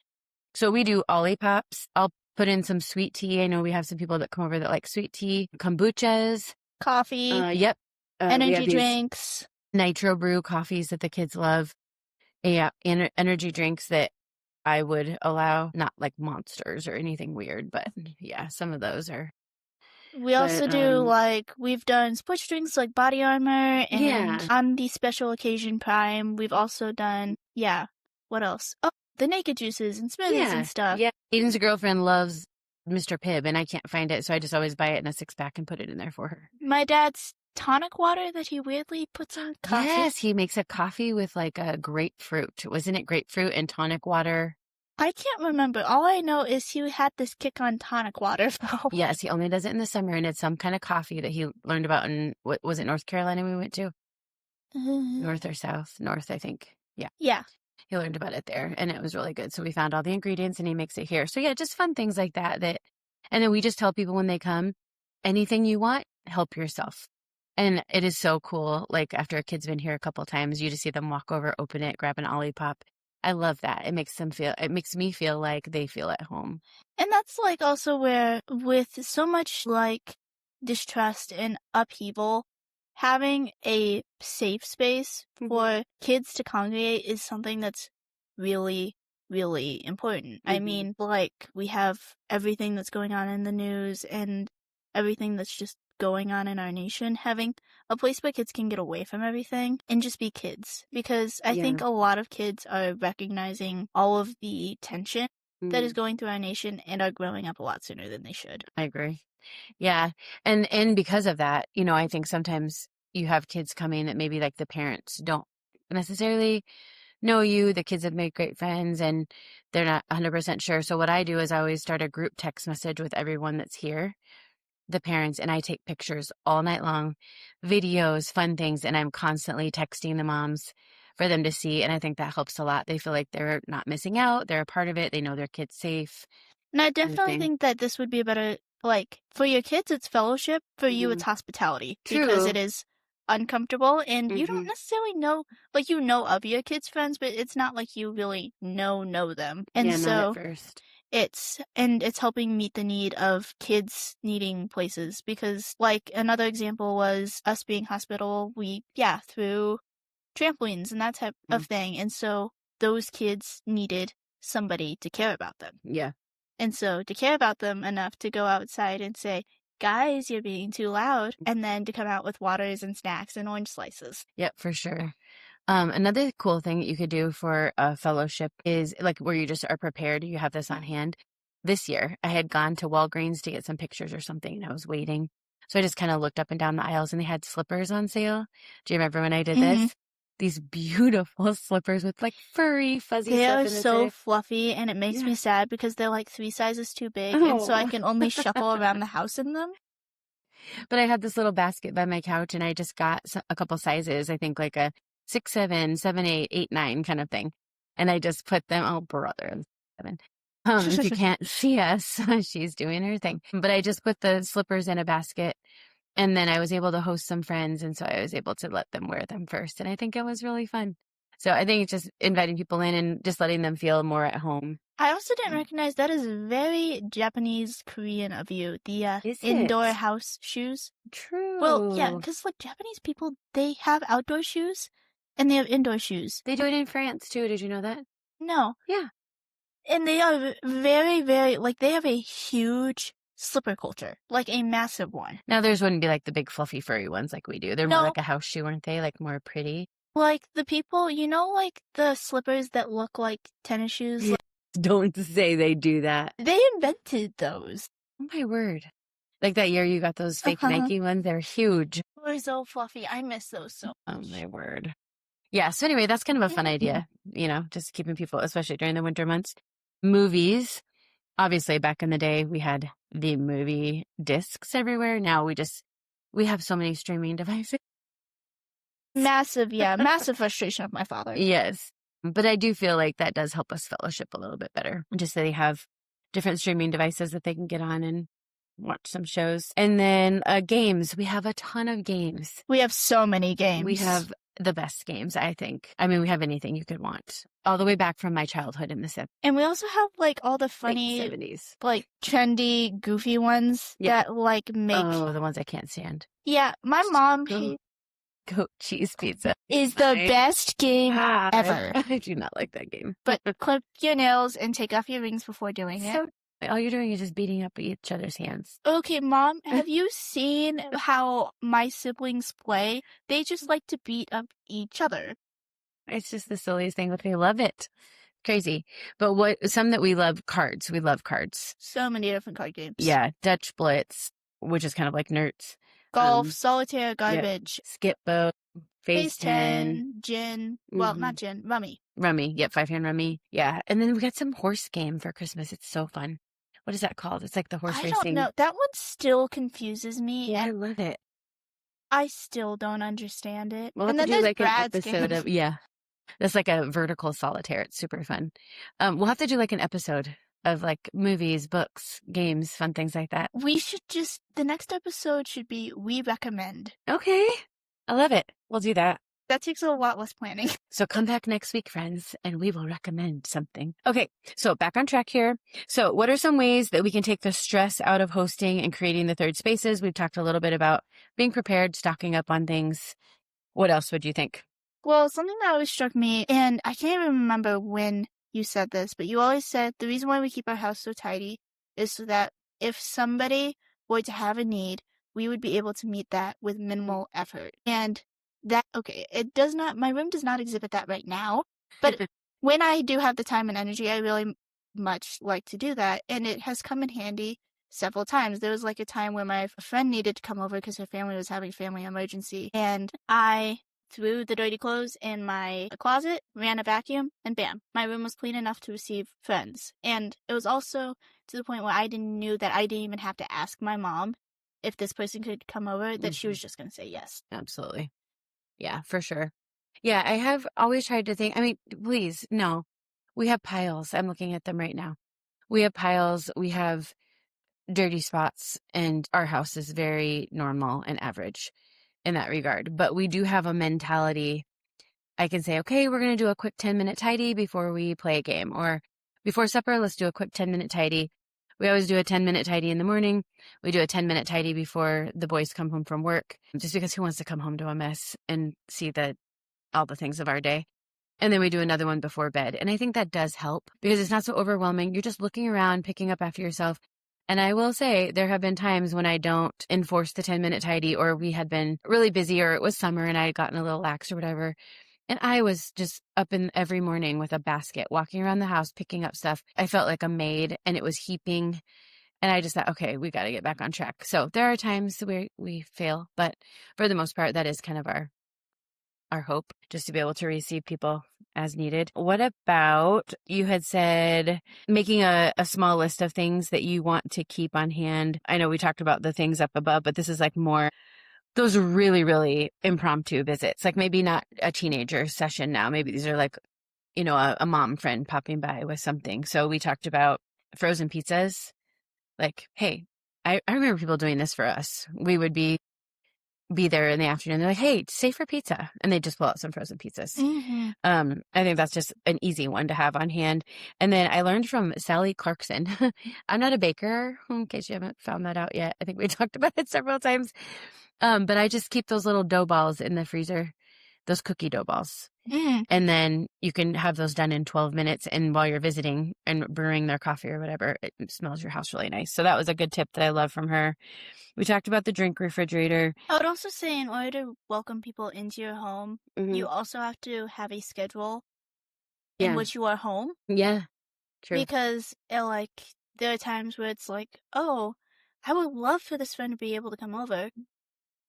So we do Ollipops. I'll put in some sweet tea. I know we have some people that come over that like sweet tea, kombuchas. Coffee. Yep. Energy drinks. Nitro brew coffees that the kids love. Yeah, energy drinks that I would allow, not like Monsters or anything weird, but yeah, some of those are. We also do, like, we've done sports drinks like Body Armor, and on the special occasion Prime, we've also done, what else? Oh, the naked juices and smoothies and stuff. Yeah, Aiden's girlfriend loves Mr. Pibb, and I can't find it, so I just always buy it in a 6-pack and put it in there for her. My dad's tonic water that he weirdly puts in coffee. Yes, he makes a coffee with like a grapefruit. Wasn't it grapefruit and tonic water? I can't remember. All I know is he had this kick on tonic water, though. Yes, he only does it in the summer, and it's some kind of coffee that he learned about in, what was it, North Carolina we went to? North or South? North, I think. Yeah. Yeah. He learned about it there, and it was really good. So we found all the ingredients, and he makes it here. So yeah, just fun things like that. And then we just tell people when they come, anything you want, help yourself. And it is so cool. Like after a kid's been here a couple of times, you just see them walk over, open it, grab an Olipop. I love that. It makes me feel like they feel at home. And that's like also where, with so much like distrust and upheaval, having a safe space for kids to congregate is something that's really, really important. I mean, like, we have everything that's going on in the news and everything that's just going on in our nation. Having a place where kids can get away from everything and just be kids. Because I think a lot of kids are recognizing all of the tension that is going through our nation and are growing up a lot sooner than they should. I agree. Yeah. And because of that, I think sometimes you have kids coming that maybe like the parents don't necessarily know you. The kids have made great friends and they're not 100% sure. So what I do is I always start a group text message with everyone that's here, the parents, and I take pictures all night long, videos, fun things, and I'm constantly texting the moms for them to see. And I think that helps a lot. They feel like they're not missing out. They're a part of it. They know their kid's safe. And I definitely think that this would be a better, like, for your kids, it's fellowship. For you, it's hospitality. True. Because it is uncomfortable, and you don't necessarily know, like, you know of your kids' friends, but it's not like you really know them. And so not at first. it's helping meet the need of kids needing places, because, like, another example was us being hospitable, through trampolines and that type of thing. And so those kids needed somebody to care about them. Yeah. And so to care about them enough to go outside and say, guys, you're being too loud, and then to come out with waters and snacks and orange slices. Yep, for sure. Another cool thing that you could do for a fellowship is like where you just are prepared. You have this on hand. This year, I had gone to Walgreens to get some pictures or something, and I was waiting. So I just kind of looked up and down the aisles, and they had slippers on sale. Do you remember when I did this? These beautiful slippers with like furry, fuzzy stuff in They are the so fluffy, and it makes me sad because they're like 3 sizes too big, and so I can only shuffle around the house in them. But I had this little basket by my couch, and I just got a couple sizes. I think like a 6, 7, 7, 8, 8, 9 kind of thing. And I just put them, oh brother, 7. If you can't see us, she's doing her thing. But I just put the slippers in a basket, and then I was able to host some friends, and so I was able to let them wear them first. And I think it was really fun. So I think it's just inviting people in and just letting them feel more at home. I also didn't recognize that is very Japanese Korean of you, the indoor house shoes. True. Well, yeah, because like Japanese people, they have outdoor shoes and they have indoor shoes. They do it in France too. Did you know that? No. Yeah. And they are very, very, like, they have a huge slipper culture, like a massive one. Now theirs wouldn't be like the big fluffy furry ones like we do. They're more like a house shoe, aren't they? Like more pretty. Like the people, like the slippers that look like tennis shoes? Don't say they do that. They invented those. Oh my word. Like that year you got those fake Nike ones, they're huge. They're so fluffy. I miss those so much. Oh my word. Yeah, so anyway, that's kind of a fun idea, just keeping people, especially during the winter months. Movies. Obviously, back in the day, we had the movie discs everywhere. Now we have so many streaming devices. Massive frustration of my father. Yes. But I do feel like that does help us fellowship a little bit better. Just that they have different streaming devices that they can get on and watch some shows. And then games. We have a ton of games. We have so many games. We have the best games, I think. I mean, we have anything you could want. All the way back from my childhood in the 70s. And we also have like all the funny, 70s. like trendy, goofy ones that like make... Oh, the ones I can't stand. Yeah, my mom... Goat cheese pizza is the best game ever. I do not like that game. But clip your nails and take off your rings before doing it. All you're doing is just beating up each other's hands. Okay, Mom, have you seen how my siblings play? They just like to beat up each other. It's just the silliest thing, but they love it. Crazy. But some that we love, cards. We love cards. So many different card games. Yeah. Dutch Blitz, which is kind of like Nerds. Golf, solitaire, Yeah. garbage, Skip Boat, Phase 10. gin. Well, not gin, rummy. Rummy. Yep, 5-hand rummy. Yeah. And then we got some horse game for Christmas. It's so fun. What is that called? It's like the horse I racing. don't know. That one still confuses me. Yeah, I love it. I still don't understand it. We'll And have then to do there's like an Brad's episode game. of, yeah. That's like a vertical solitaire. It's super fun. We'll have to do like an episode of like movies, books, games, fun things like that. We should the next episode should be We Recommend. Okay. I love it. We'll do that. That takes a lot less planning. So come back next week, friends, and we will recommend something. Okay, so back on track here. So what are some ways that we can take the stress out of hosting and creating the third spaces? We've talked a little bit about being prepared, stocking up on things. What else would you think? Well, something that always struck me, and I can't even remember when you said this, but you always said the reason why we keep our house so tidy is so that if somebody were to have a need, we would be able to meet that with minimal effort. And my room does not exhibit that right now, but when I do have the time and energy, I really much like to do that, and it has come in handy several times. There was like a time where my friend needed to come over because her family was having a family emergency, and I threw the dirty clothes in my closet, ran a vacuum, and bam, my room was clean enough to receive friends. And it was also to the point where I knew that I didn't even have to ask my mom if this person could come over, that she was just going to say yes. Absolutely. Yeah, for sure. Yeah, I have always tried to think, I mean, please, no. We have piles. I'm looking at them right now. We have piles. We have dirty spots, and our house is very normal and average in that regard. But we do have a mentality. I can say, okay, we're going to do a quick 10-minute tidy before we play a game, or before supper, let's do a quick 10-minute tidy. We always do a 10-minute tidy in the morning. We do a 10-minute tidy before the boys come home from work, just because who wants to come home to a mess and see all the things of our day? And then we do another one before bed. And I think that does help because it's not so overwhelming. You're just looking around, picking up after yourself. And I will say there have been times when I don't enforce the 10-minute tidy, or we had been really busy, or it was summer and I had gotten a little lax or whatever. And I was just up in every morning with a basket, walking around the house, picking up stuff. I felt like a maid, and it was heaping. And I just thought, okay, we got to get back on track. So there are times where we fail, but for the most part, that is kind of our hope, just to be able to receive people as needed. What about, you had said making a small list of things that you want to keep on hand. I know we talked about the things up above, but this is like more those really, really impromptu visits, like maybe not a teenager session now. Maybe these are like, a mom friend popping by with something. So we talked about frozen pizzas. Like, hey, I remember people doing this for us. We would be there in the afternoon. They're like, hey, stay for pizza. And they just pull out some frozen pizzas. Mm-hmm. I think that's just an easy one to have on hand. And then I learned from Sally Clarkson. I'm not a baker, in case you haven't found that out yet. I think we talked about it several times. But I just keep those little dough balls in the freezer, those cookie dough balls. Mm. And then you can have those done in 12 minutes. And while you're visiting and brewing their coffee or whatever, it smells your house really nice. So that was a good tip that I love from her. We talked about the drink refrigerator. I would also say, in order to welcome people into your home, you also have to have a schedule in which you are home. Yeah, true. Because there are times where it's like, oh, I would love for this friend to be able to come over,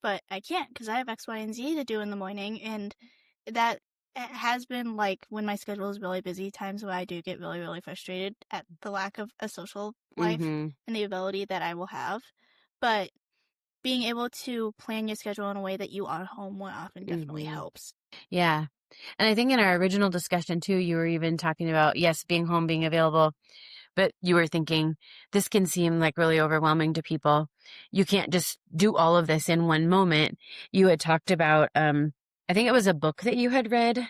but I can't because I have X, Y, and Z to do in the morning. And that has been like, when my schedule is really busy, times where I do get really, really frustrated at the lack of a social life and the ability that I will have. But being able to plan your schedule in a way that you are home more often definitely helps. Yeah. And I think in our original discussion too, you were even talking about, yes, being home, being available, but you were thinking this can seem like really overwhelming to people. You can't just do all of this in one moment. You had talked about, I think it was a book that you had read,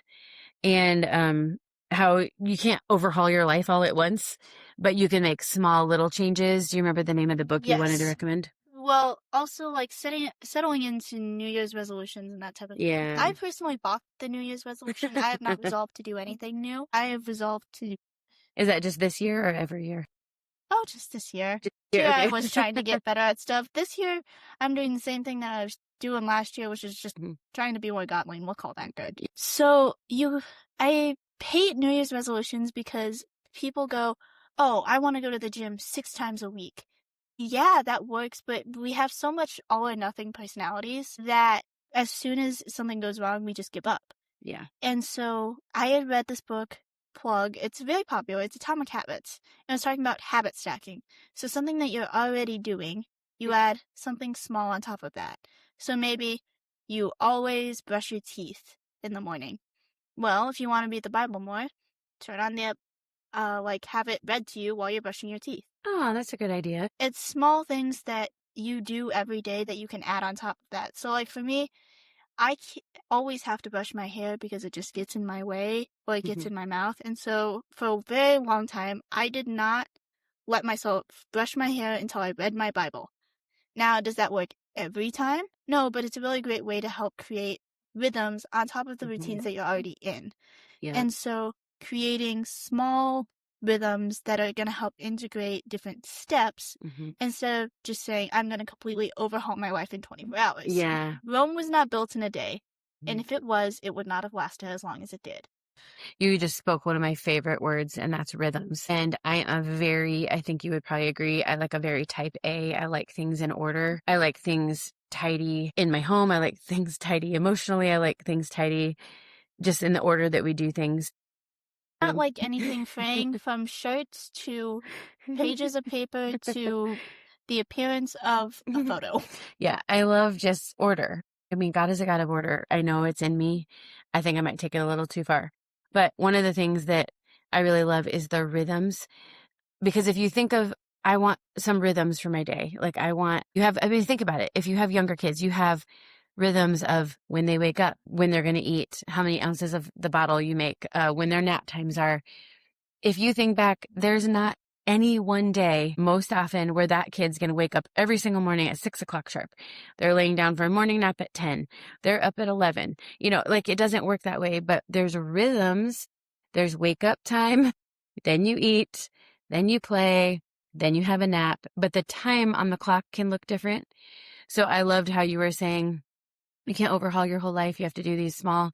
and how you can't overhaul your life all at once, but you can make small little changes. Do you remember the name of the book you wanted to recommend? Well, also like settling into New Year's resolutions and that type of thing. Yeah. I personally bought the New Year's resolution. I have not resolved to do anything new. I have resolved to. Is that just this year or every year? Oh, just this year. Yeah, Here I okay. was trying to get better at stuff. This year, I'm doing the same thing that I was doing last year, which is just Mhm. trying to be more godly, and we'll call that good. So I hate New Year's resolutions because people go, oh, I want to go to the gym 6 times a week. Yeah, that works, but we have so much all or nothing personalities that as soon as something goes wrong, we just give up. Yeah. And so I had read this book, Plug. It's very popular. It's Atomic Habits. And it's talking about habit stacking. So something that you're already doing, you add something small on top of that. So maybe you always brush your teeth in the morning. Well, if you want to read the Bible more, turn on the have it read to you while you're brushing your teeth. Oh, that's a good idea. It's small things that you do every day that you can add on top of that. So like for me, I always have to brush my hair because it just gets in my way or it gets in my mouth. And so for a very long time, I did not let myself brush my hair until I read my Bible. Now, does that work every time? No, but it's a really great way to help create rhythms on top of the routines that you're already in. Yeah. And so creating small rhythms that are going to help integrate different steps instead of just saying, I'm going to completely overhaul my life in 24 hours. Yeah. Rome was not built in a day. And if it was, it would not have lasted as long as it did. You just spoke one of my favorite words, and that's rhythms. And I think you would probably agree, I like a very type A. I like things in order. I like things tidy in my home. I like things tidy emotionally. I like things tidy just in the order that we do things. Not like anything fraying from shirts to pages of paper to the appearance of a photo. Yeah, I love just order. I mean, God is a God of order. I know it's in me. I think I might take it a little too far. But one of the things that I really love is the rhythms. Because if you think of, I want some rhythms for my day. Like think about it. If you have younger kids, you have rhythms of when they wake up, when they're going to eat, how many ounces of the bottle you make, when their nap times are. If you think back, there's not any one day most often where that kid's going to wake up every single morning at 6 o'clock sharp. They're laying down for a morning nap at 10. They're up at 11. Like it doesn't work that way, but there's rhythms. There's wake up time. Then you eat, then you play, then you have a nap, but the time on the clock can look different. So I loved how you were saying you can't overhaul your whole life. You have to do these small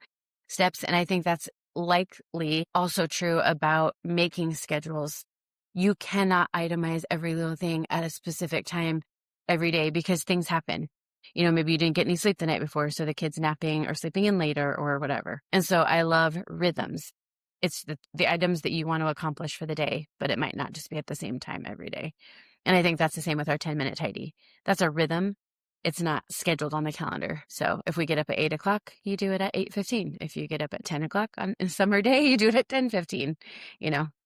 steps. And I think that's likely also true about making schedules. You cannot itemize every little thing at a specific time every day because things happen. Maybe you didn't get any sleep the night before, so the kid's napping or sleeping in later or whatever. And so I love rhythms. It's the items that you want to accomplish for the day, but it might not just be at the same time every day. And I think that's the same with our 10-minute tidy. That's a rhythm. It's not scheduled on the calendar. So if we get up at 8 o'clock, you do it at 8:15. If you get up at 10 o'clock on a summer day, you do it at 10:15,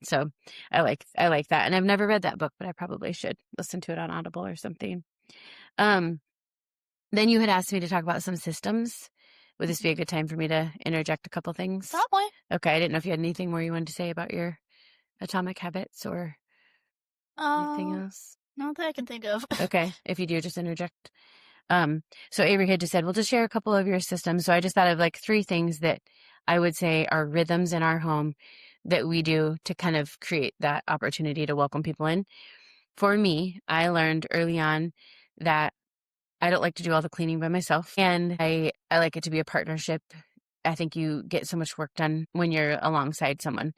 So I like that. And I've never read that book, but I probably should listen to it on Audible or something. Then you had asked me to talk about some systems. Would this be a good time for me to interject a couple things? Probably. Okay. I didn't know if you had anything more you wanted to say about your atomic habits or anything else. Not that I can think of. Okay. If you do, just interject. So Avery had just said, well, just share a couple of your systems. So I just thought of like 3 things that I would say are rhythms in our home that we do to kind of create that opportunity to welcome people in. For me, I learned early on that I don't like to do all the cleaning by myself, and I like it to be a partnership. I think you get so much work done when you're alongside someone.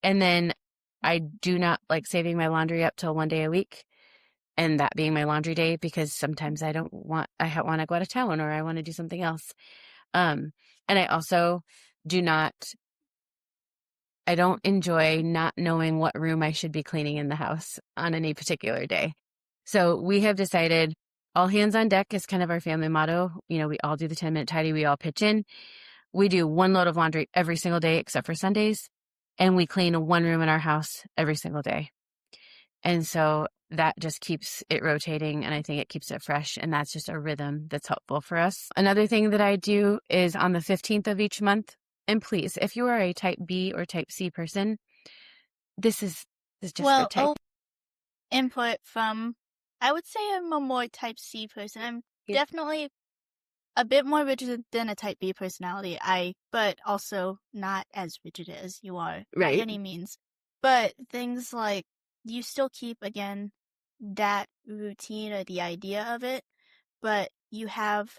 And then I do not like saving my laundry up till one day a week. And that being my laundry day, because sometimes I want to go out of town or I want to do something else. And I also I don't enjoy not knowing what room I should be cleaning in the house on any particular day. So we have decided all hands on deck is kind of our family motto. We all do the 10-minute tidy. We all pitch in. We do 1 load of laundry every single day except for Sundays. And we clean 1 room in our house every single day. And so that just keeps it rotating, and I think it keeps it fresh, and that's just a rhythm that's helpful for us. Another thing that I do is on the 15th of each month, and please, if you are a type B or type C person, this is just for type. Input from, I would say I'm a more type C person. I'm definitely a bit more rigid than a type B personality, but also not as rigid as you are by any means. But things like you still keep, again, that routine or the idea of it, but you have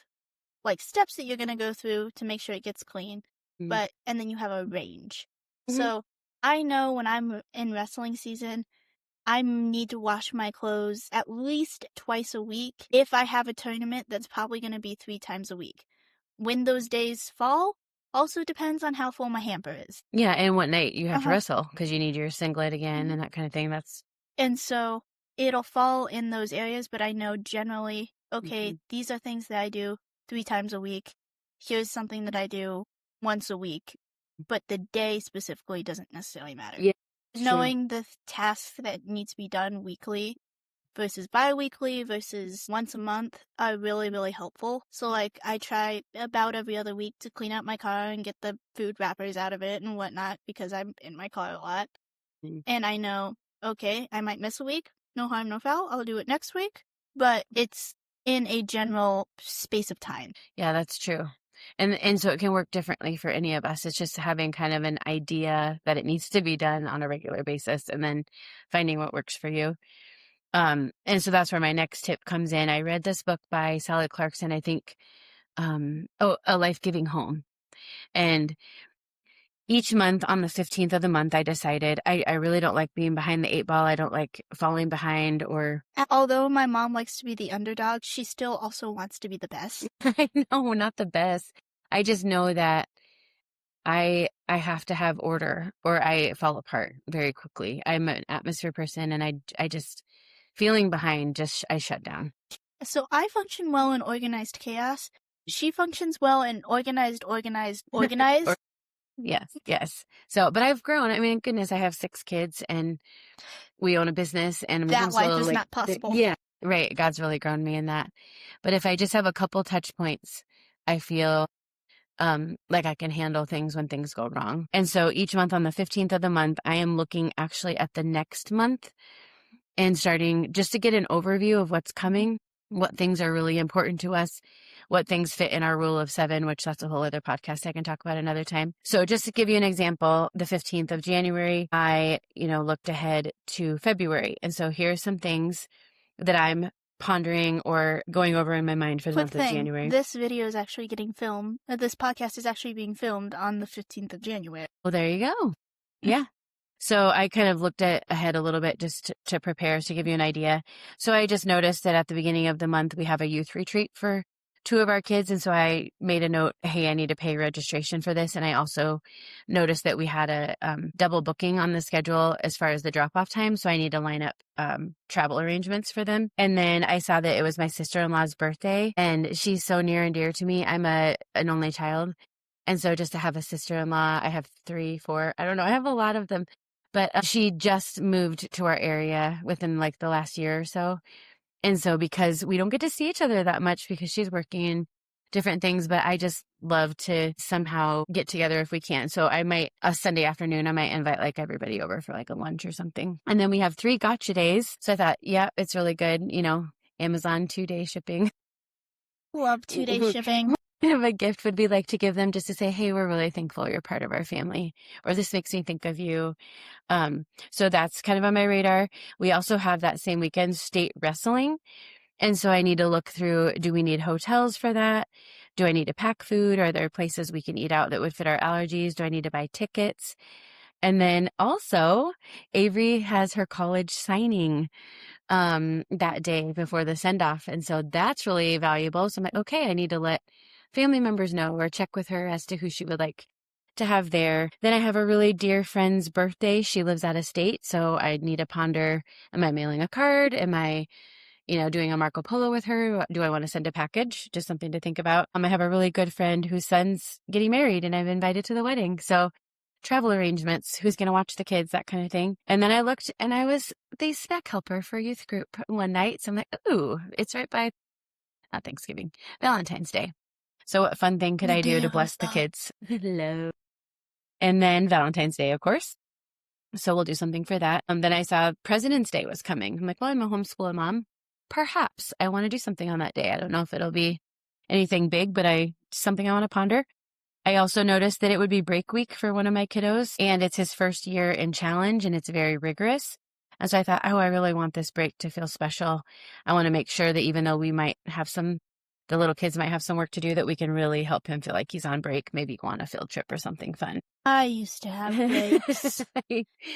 like steps that you're going to go through to make sure it gets clean, Mhm. but and then you have a range. Mhm. So I know when I'm in wrestling season, I need to wash my clothes at least twice a week. If I have a tournament, that's probably going to be 3 times a week. When those days fall also depends on how full my hamper is. Yeah, and what night you have to Uh-huh. wrestle because you need your singlet again Mhm. and that kind of thing. That's And so it'll fall in those areas, but I know generally, okay, Mhm. these are things that I do 3 times a week. Here's something that I do once a week, but the day specifically doesn't necessarily matter. Yeah, it's true. Knowing the tasks that need to be done weekly versus bi-weekly versus once a month are really, really helpful. So like I try about every other week to clean out my car and get the food wrappers out of it and whatnot because I'm in my car a lot. Mm. And I know, okay, I might miss a week. No harm, no foul. I'll do it next week. But it's in a general space of time. Yeah, that's true. And so it can work differently for any of us. It's just having kind of an idea that it needs to be done on a regular basis and then finding what works for you. And so that's where my next tip comes in. I read this book by Sally Clarkson, I think, A Life-Giving Home. And each month on the 15th of the month, I decided I really don't like being behind the 8 ball. I don't like falling behind or Although my mom likes to be the underdog, she still also wants to be the best. I know, not the best. I just know that I have to have order or I fall apart very quickly. I'm an atmosphere person and I just feeling behind I shut down. So I function well in organized chaos. She functions well in organized, organized. Or yes, yes. So, but I've grown. I mean, goodness, I have 6 kids and we own a business and I'm That life also is like not possible. yeah, right. God's really grown me in that. But if I just have a couple touch points, I feel like I can handle things when things go wrong. And so each month on the 15th of the month, I am looking actually at the next month and starting just to get an overview of what's coming, what things are really important to us, what things fit in our rule of 7, which that's a whole other podcast I can talk about another time. So just to give you an example, the 15th of January, I, looked ahead to February. And so here are some things that I'm pondering or going over in my mind for the Quick month of thing, January. this video is actually getting filmed. This podcast is actually being filmed on the 15th of January. Well, there you go. Yeah. So I kind of looked ahead a little bit just to prepare to give you an idea. So I just noticed that at the beginning of the month, we have a youth retreat for 2 of our kids. And so I made a note, hey, I need to pay registration for this. And I also noticed that we had a double booking on the schedule as far as the drop-off time. So I need to line up travel arrangements for them. And then I saw that it was my sister-in-law's birthday and she's so near and dear to me. I'm an only child. And so just to have a sister-in-law, I have 3, 4, I don't know, I have a lot of them. But she just moved to our area within like the last year or so. And so because we don't get to see each other that much because she's working in different things, but I just love to somehow get together if we can. So a Sunday afternoon, I might invite like everybody over for like a lunch or something. And then we have 3 gotcha days. So I thought, yeah, it's really good. Amazon 2-day shipping. Love 2-day shipping. Kind of a gift would be like to give them just to say, hey, we're really thankful you're part of our family, or this makes me think of you. So that's kind of on my radar. We also have that same weekend state wrestling. And so I need to look through, do we need hotels for that? Do I need to pack food? Are there places we can eat out that would fit our allergies? Do I need to buy tickets? And then also Avery has her college signing that day before the send off. And so that's really valuable. So I'm like, okay, I need to let family members know or check with her as to who she would like to have there. Then I have a really dear friend's birthday. She lives out of state. So I need to ponder, am I mailing a card? Am I, doing a Marco Polo with her? Do I want to send a package? Just something to think about. I have a really good friend whose son's getting married and I've invited to the wedding. So travel arrangements, who's going to watch the kids, that kind of thing. And then I looked and I was the snack helper for a youth group one night. So I'm like, ooh, it's right by not Thanksgiving, Valentine's Day. So what fun thing could I do to bless the kids? Hello. And then Valentine's Day, of course. So we'll do something for that. Then I saw President's Day was coming. I'm like, well, I'm a homeschooler mom. Perhaps I want to do something on that day. I don't know if it'll be anything big, but something I want to ponder. I also noticed that it would be break week for one of my kiddos, and it's his first year in challenge, and it's very rigorous. And so I thought, oh, I really want this break to feel special. I want to make sure that even though we might have the little kids might have some work to do, that we can really help him feel like he's on break, maybe go on a field trip or something fun. I used to have breaks.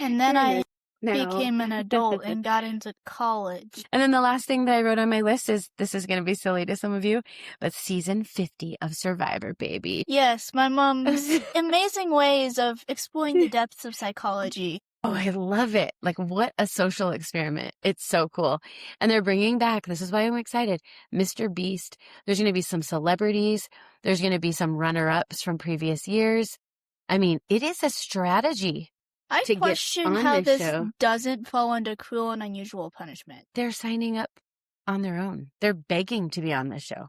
And then I became an adult and got into college. And then the last thing that I wrote on my list is, this is going to be silly to some of you, but season 50 of Survivor, baby. Yes, my mom's amazing ways of exploring the depths of psychology. Oh, I love it. Like, what a social experiment. It's so cool. And they're bringing back, this is why I'm excited, Mr. Beast. There's going to be some celebrities. There's going to be some runner-ups from previous years. I mean, it is a strategy. I question how this doesn't fall under cruel and unusual punishment. They're signing up on their own. They're begging to be on this show.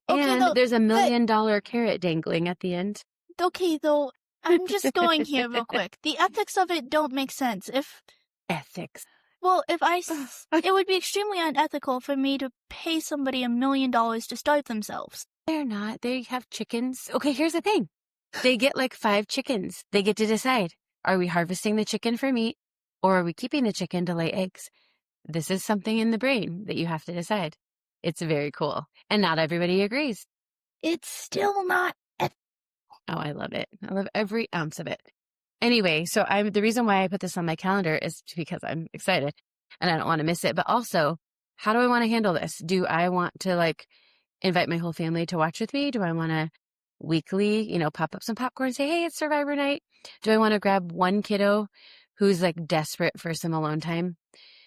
Okay, and there's $1 million carrot dangling at the end. Okay, though, I'm just going here real quick. The ethics of it don't make sense. Ethics. Well, it would be extremely unethical for me to pay somebody $1 million to starve themselves. They're not. They have chickens. Okay, here's the thing. They get like 5 chickens. They get to decide. Are we harvesting the chicken for meat, or are we keeping the chicken to lay eggs? This is something in the brain that you have to decide. It's very cool. And not everybody agrees. It's still not ethical. Oh, I love it. I love every ounce of it. Anyway, so the reason why I put this on my calendar is because I'm excited and I don't want to miss it. But also, how do I want to handle this? Do I want to invite my whole family to watch with me? Do I want to weekly, pop up some popcorn and say, hey, it's Survivor night? Do I want to grab one kiddo who's desperate for some alone time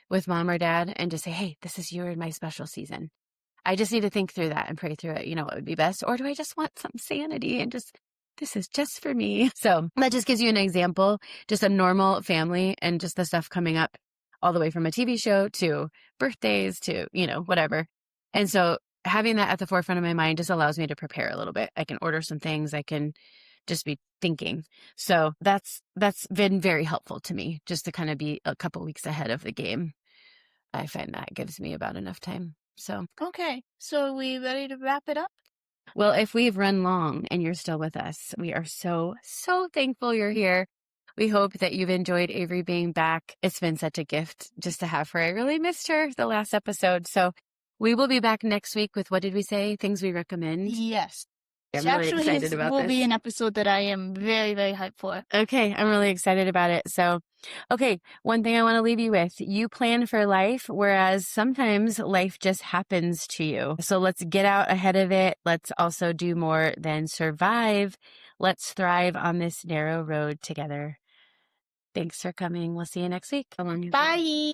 with mom or dad and just say, hey, this is your and my special season? I just need to think through that and pray through it. What would be best? Or do I just want some sanity and this is just for me? So that just gives you an example, just a normal family and just the stuff coming up all the way from a TV show to birthdays to, whatever. And so having that at the forefront of my mind just allows me to prepare a little bit. I can order some things. I can just be thinking. So that's been very helpful to me, just to kind of be a couple weeks ahead of the game. I find that gives me about enough time. So okay. So are we ready to wrap it up? Well, if we've run long and you're still with us, we are so, so thankful you're here. We hope that you've enjoyed Avery being back. It's been such a gift just to have her. I really missed her the last episode. So we will be back next week with, what did we say? Things we recommend? Yes. I'm really excited about this. Will be an episode that I am very, very hyped for. Okay, I'm really excited about it. So, okay, one thing I want to leave you with. You plan for life, whereas sometimes life just happens to you. So let's get out ahead of it. Let's also do more than survive. Let's thrive on this narrow road together. Thanks for coming. We'll see you next week. Bye.